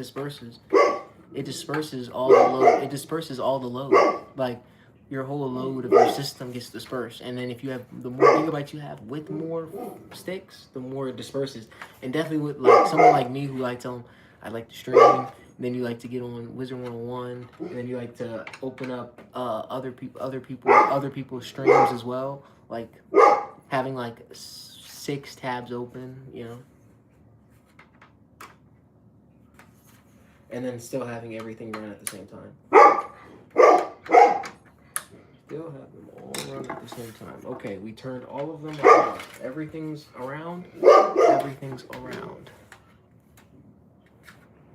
disperses all the load. It disperses all the load. Like, your whole load of your system gets dispersed. And then if you have, the more gigabytes you have with more sticks, the more it disperses. And definitely with, like, someone like me who likes I like to stream, and then you like to get on Wizard 101, and then you like to open up other people's streams as well, like having like 6 tabs open, you know, and then still having everything run at the same time. Still have them all run at the same time. Okay, we turned all of them around. Everything's around. Everything's around.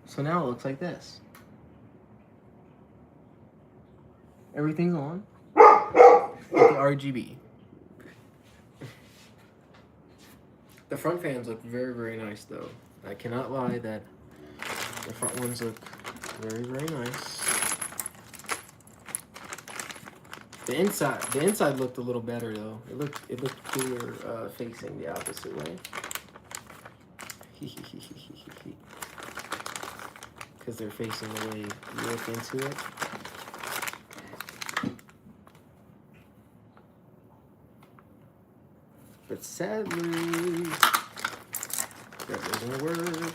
So now it looks like this. Everything's on. With the RGB. The front fans look very, very nice though. I cannot lie that the front ones look very, very nice. The inside looked a little better though. It looked cooler facing the opposite way. Because they're facing the way you look into it. But sadly, that doesn't work.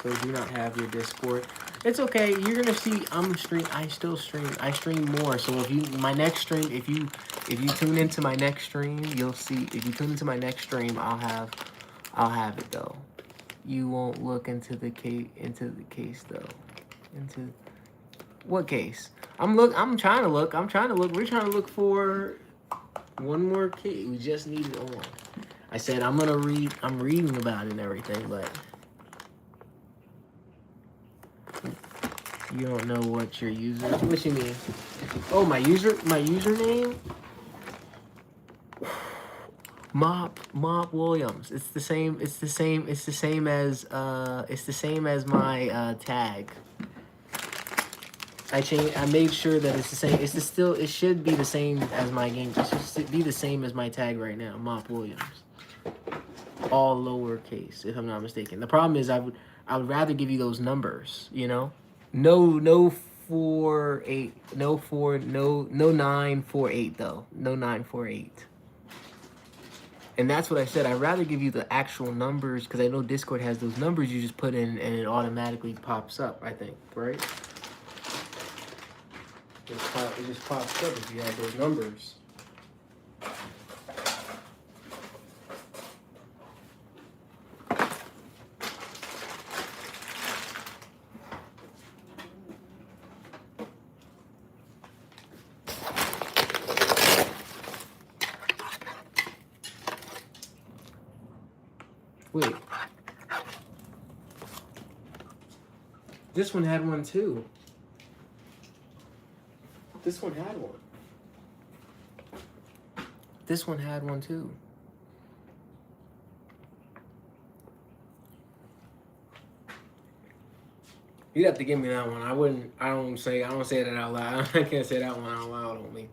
So do not have your Discord. It's okay. You're gonna see. I still stream. I stream more. So if you my next stream, if you tune into my next stream, you'll see. If you tune into my next stream, I'll have it though. You won't look into the case though. Into what case? I'm trying to look. We're trying to look for one more case. We just need it on. I said I'm gonna read. I'm reading about it and everything, but you don't know what your user. What you mean? Oh, my username. Mop Williams. It's the same as my tag. I made sure that it's the same. It should be the same as my game. It should be the same as my tag right now, Mop Williams. All lowercase, if I'm not mistaken. The problem is I would rather give you those numbers, you know? No 48, no 948 though. No 948. And that's what I said. I'd rather give you the actual numbers because I know Discord has those numbers you just put in and it automatically pops up, I think, right? It just pops up if you have those numbers. Wait. This one had one too. This one had one. This one had one too. You'd have to give me that one. I don't say that out loud. I can't say that one out loud on me.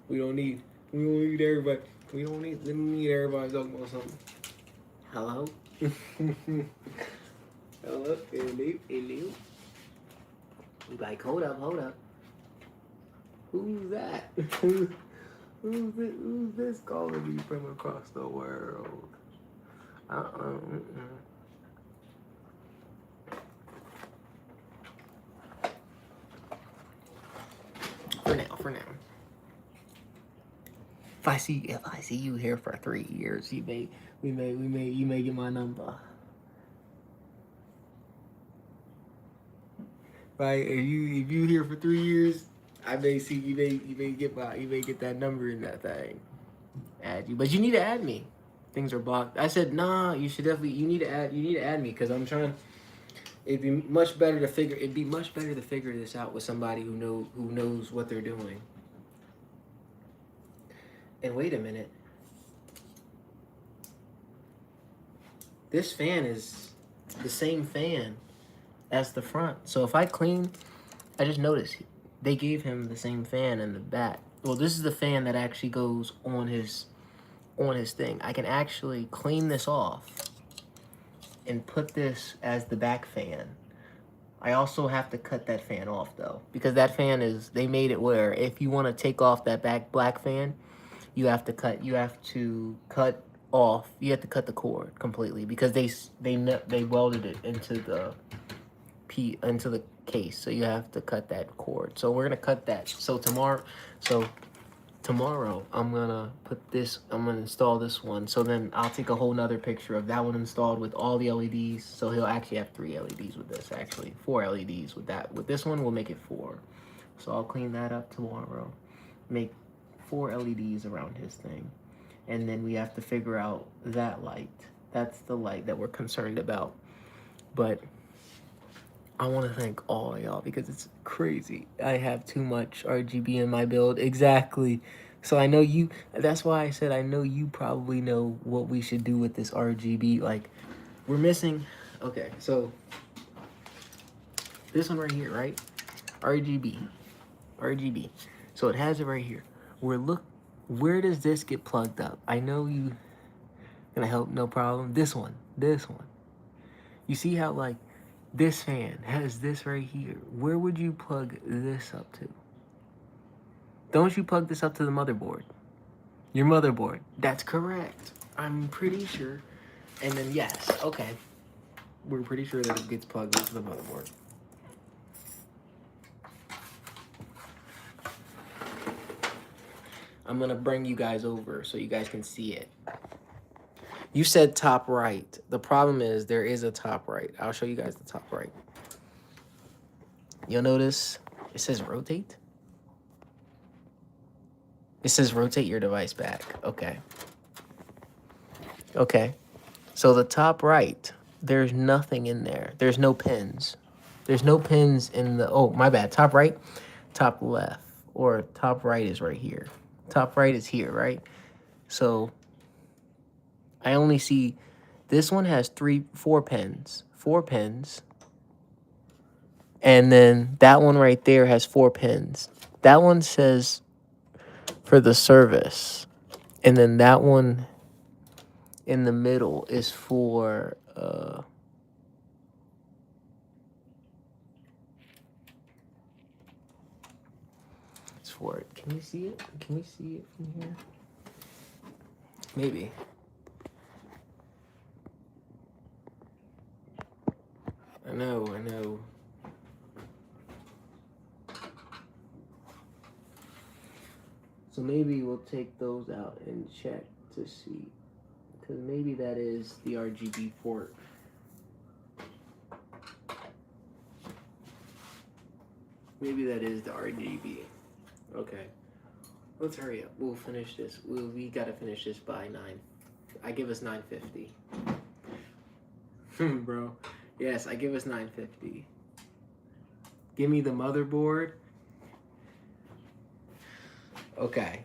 We don't need everybody. Let me need everybody talking about something. Hello? Hello? Hello? We like, hold up. Who's that? Who's this calling me from across the world? For now. If I see you here for 3 years, you may get my number. Right? If you here for 3 years, I may see you may get that number in that thing. Add you, but you need to add me. Things are blocked. I said nah. You need to add me because I'm trying. It'd be much better to figure this out with somebody who knows what they're doing. And wait a minute. This fan is the same fan as the front. So if I clean, I just noticed they gave him the same fan in the back. Well, this is the fan that actually goes on his thing. I can actually clean this off and put this as the back fan. I also have to cut that fan off though, because that fan they made it where if you want to take off that back black fan, you have to cut the cord completely because they welded it into the case, so you have to cut that cord. So we're gonna cut that. So tomorrow I'm gonna install this one. So then I'll take a whole nother picture of that one installed with all the LEDs. So he'll actually have 3 LEDs with this, actually 4 LEDs with that. With this one we'll make it 4. So I'll clean that up tomorrow. Make 4 LEDs around his thing. And then we have to figure out that light. That's the light that we're concerned about. But I want to thank all y'all because it's crazy. I have too much RGB in my build. Exactly. So I know you, that's why I said I know you probably know what we should do with this RGB. Like, we're missing, okay, so this one right here, right? RGB. So it has it right here. Where does this get plugged up? I know you gonna help, no problem. This one. You see how like this fan has this right here. Where would you plug this up to? Don't you plug this up to the motherboard? Your motherboard. That's correct. I'm pretty sure. And then yes, okay. We're pretty sure that it gets plugged into the motherboard. I'm gonna bring you guys over so you guys can see it. You said top right. The problem is there is a top right. I'll show you guys the top right. You'll notice it says rotate. It says rotate your device back. Okay. Okay. So the top right, there's nothing in there. There's no pins. There's no pins in the, oh, my bad. Top right, top left, or top right is right here. Top right is here, right? So I only see, this one has 4 pins. 4 pins. And then that one right there has 4 pins. That one says for the service. And then that one in the middle is for it's for it. Can we see it? Can we see it from here? Maybe. I know. So maybe we'll take those out and check to see. Because maybe that is the RGB port. Maybe that is the RGB. Okay. Let's hurry up. We'll finish this. We gotta finish this by 9. I give us 9:50. Bro. Yes, I give us 9:50. Give me the motherboard. Okay.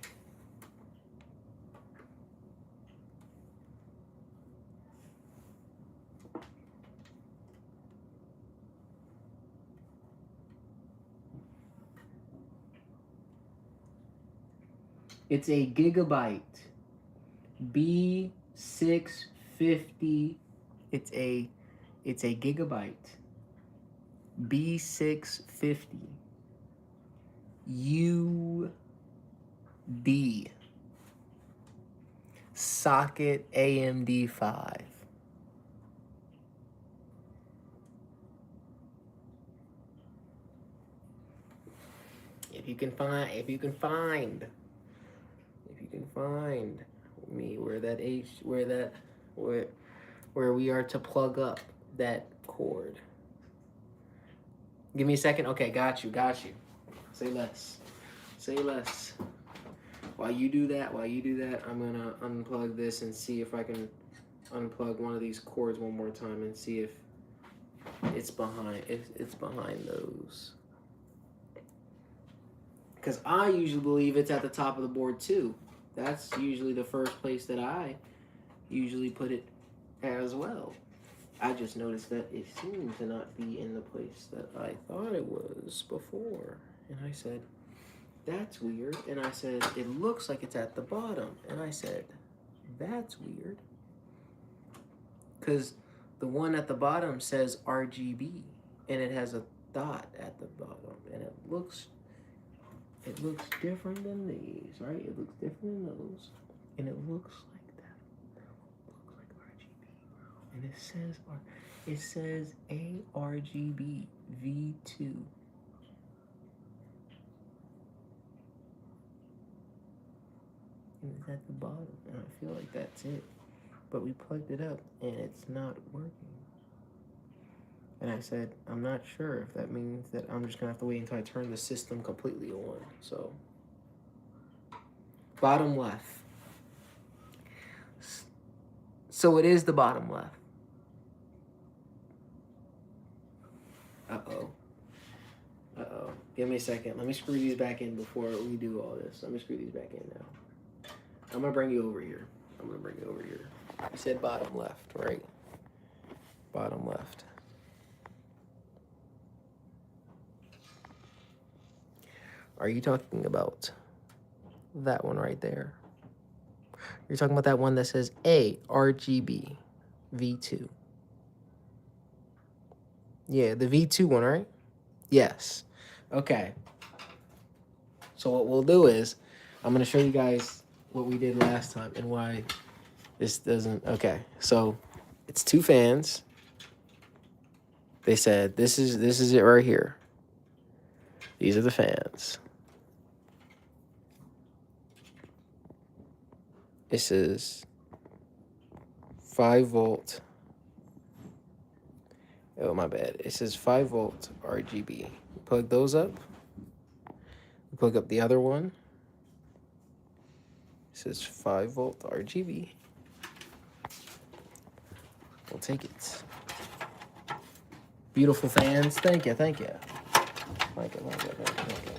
It's a gigabyte B650. It's a gigabyte B650 UD socket AMD 5. If you can find me where we are to plug up that cord. Give me a second. Okay, got you. Say less. While you do that, I'm gonna unplug this and see if I can unplug one of these cords one more time and see if it's behind those. Because I usually believe it's at the top of the board too. That's usually the first place that I usually put it as well. I just noticed that it seemed to not be in the place that I thought it was before. And I said, that's weird. And I said, it looks like it's at the bottom. And I said, that's weird. Because the one at the bottom says RGB. And it has a dot at the bottom. And it looks different than these, right? It looks different than those. And it looks like that. It looks like RGB, bro. And it says ARGB V2. And it's at the bottom. And I feel like that's it. But we plugged it up and it's not working. And I said, I'm not sure if that means that I'm just gonna have to wait until I turn the system completely on. So, bottom left. So it is the bottom left. Uh-oh. Give me a second. Let me screw these back in before we do all this. Let me screw these back in now. I'm gonna bring you over here. You said bottom left, right? Bottom left. Are you talking about that one right there? You're talking about that one that says ARGB V2. Yeah, the V2 one, right? Yes. Okay. So what we'll do is, I'm going to show you guys what we did last time and why this doesn't... Okay, so it's 2 fans. They said, this is it right here. These are the fans. it says 5 volt. Oh, my bad. It says 5 volt RGB. Plug those up. Plug up the other one. It says 5 volt RGB. We'll take it. Beautiful fans. Thank you. Thank you. Thank you. Thank you. Thank you. Thank you.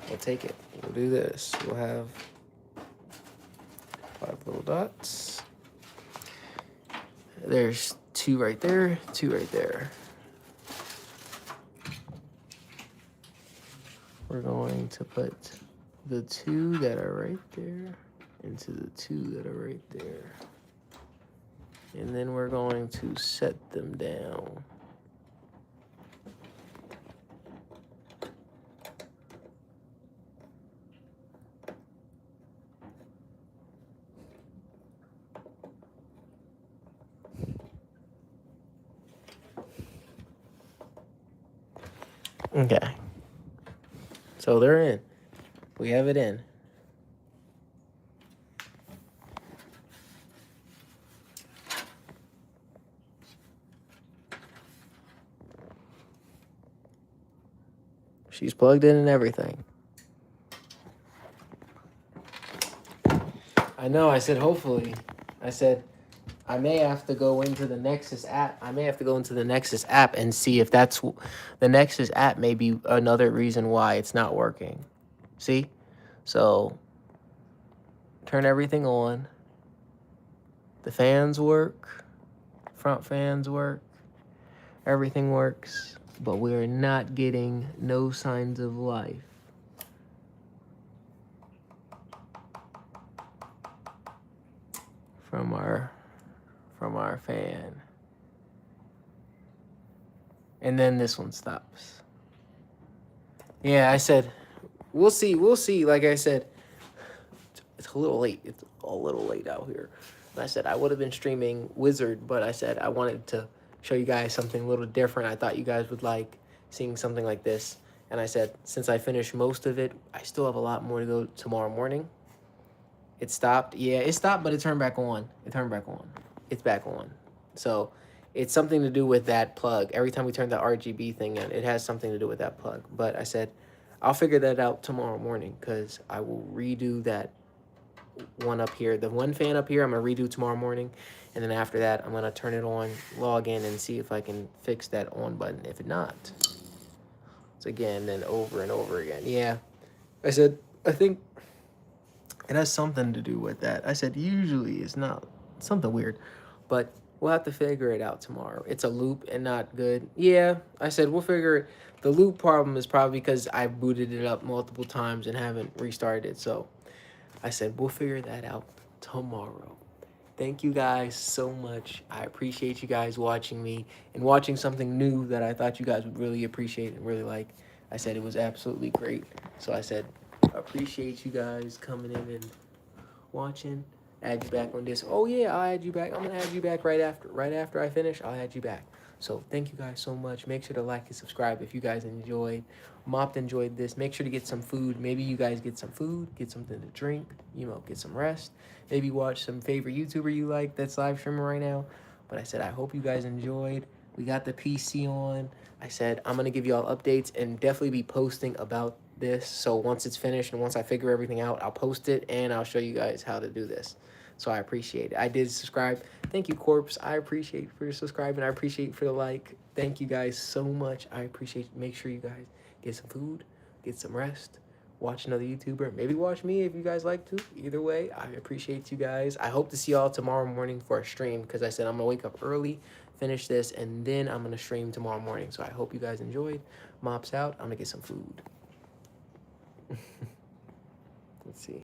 We'll take it. We'll do this. We'll have 5 little dots. There's 2 right there, 2 right there. We're going to put the 2 that are right there into the 2 that are right there. And then we're going to set them down. Okay. So they're in. We have it in. She's plugged in and everything. I know, I said hopefully. I said I may have to go into the Nexus app. I may have to go into the Nexus app and see if that's the Nexus app may be another reason why it's not working. See? So turn everything on. The fans work. Front fans work. Everything works. But we're not getting no signs of life from our fan. And then this one stops. Yeah, I said, we'll see. Like I said, it's a little late. It's a little late out here. And I said I would have been streaming Wizard, but I said I wanted to show you guys something a little different. I thought you guys would like seeing something like this. And I said, since I finished most of it, I still have a lot more to go tomorrow morning. It stopped. Yeah, it stopped, but it turned back on. It's back on. So it's something to do with that plug. Every time we turn the RGB thing in, it has something to do with that plug. But I said, I'll figure that out tomorrow morning because I will redo that one up here. The one fan up here, I'm going to redo tomorrow morning. And then after that, I'm going to turn it on, log in, and see if I can fix that on button. If not, it's again, then over and over again. Yeah, I said, I think it has something to do with that. I said, usually it's not something weird, but we'll have to figure it out tomorrow. It's a loop and not good. Yeah, I said, we'll figure it. The loop problem is probably because I booted it up multiple times and haven't restarted it. So I said, we'll figure that out tomorrow. Thank you guys so much. I appreciate you guys watching me and watching something new that I thought you guys would really appreciate and really like. I said it was absolutely great. So I said, appreciate you guys coming in and watching. Add you back on this. Oh yeah, I'll add you back. I'm gonna add you back right after I finish. I'll add you back. So thank you guys so much. Make sure to like and subscribe if you guys enjoyed. Mopped enjoyed this. Make sure to get some food. Maybe you guys get some food, get something to drink, get some rest. Maybe watch some favorite YouTuber you like that's live streaming right now. But I said, I hope you guys enjoyed. We got the PC on. I said, I'm going to give you all updates and definitely be posting about this. So once it's finished and once I figure everything out, I'll post it and I'll show you guys how to do this. So I appreciate it. I did subscribe. Thank you, Corpse. I appreciate for subscribing. I appreciate for the like. Thank you guys so much. I appreciate it. Make sure you guys get some food, get some rest, watch another YouTuber. Maybe watch me if you guys like to. Either way, I appreciate you guys. I hope to see y'all tomorrow morning for a stream because I said I'm going to wake up early, finish this, and then I'm going to stream tomorrow morning. So I hope you guys enjoyed. Mops out. I'm going to get some food. Let's see.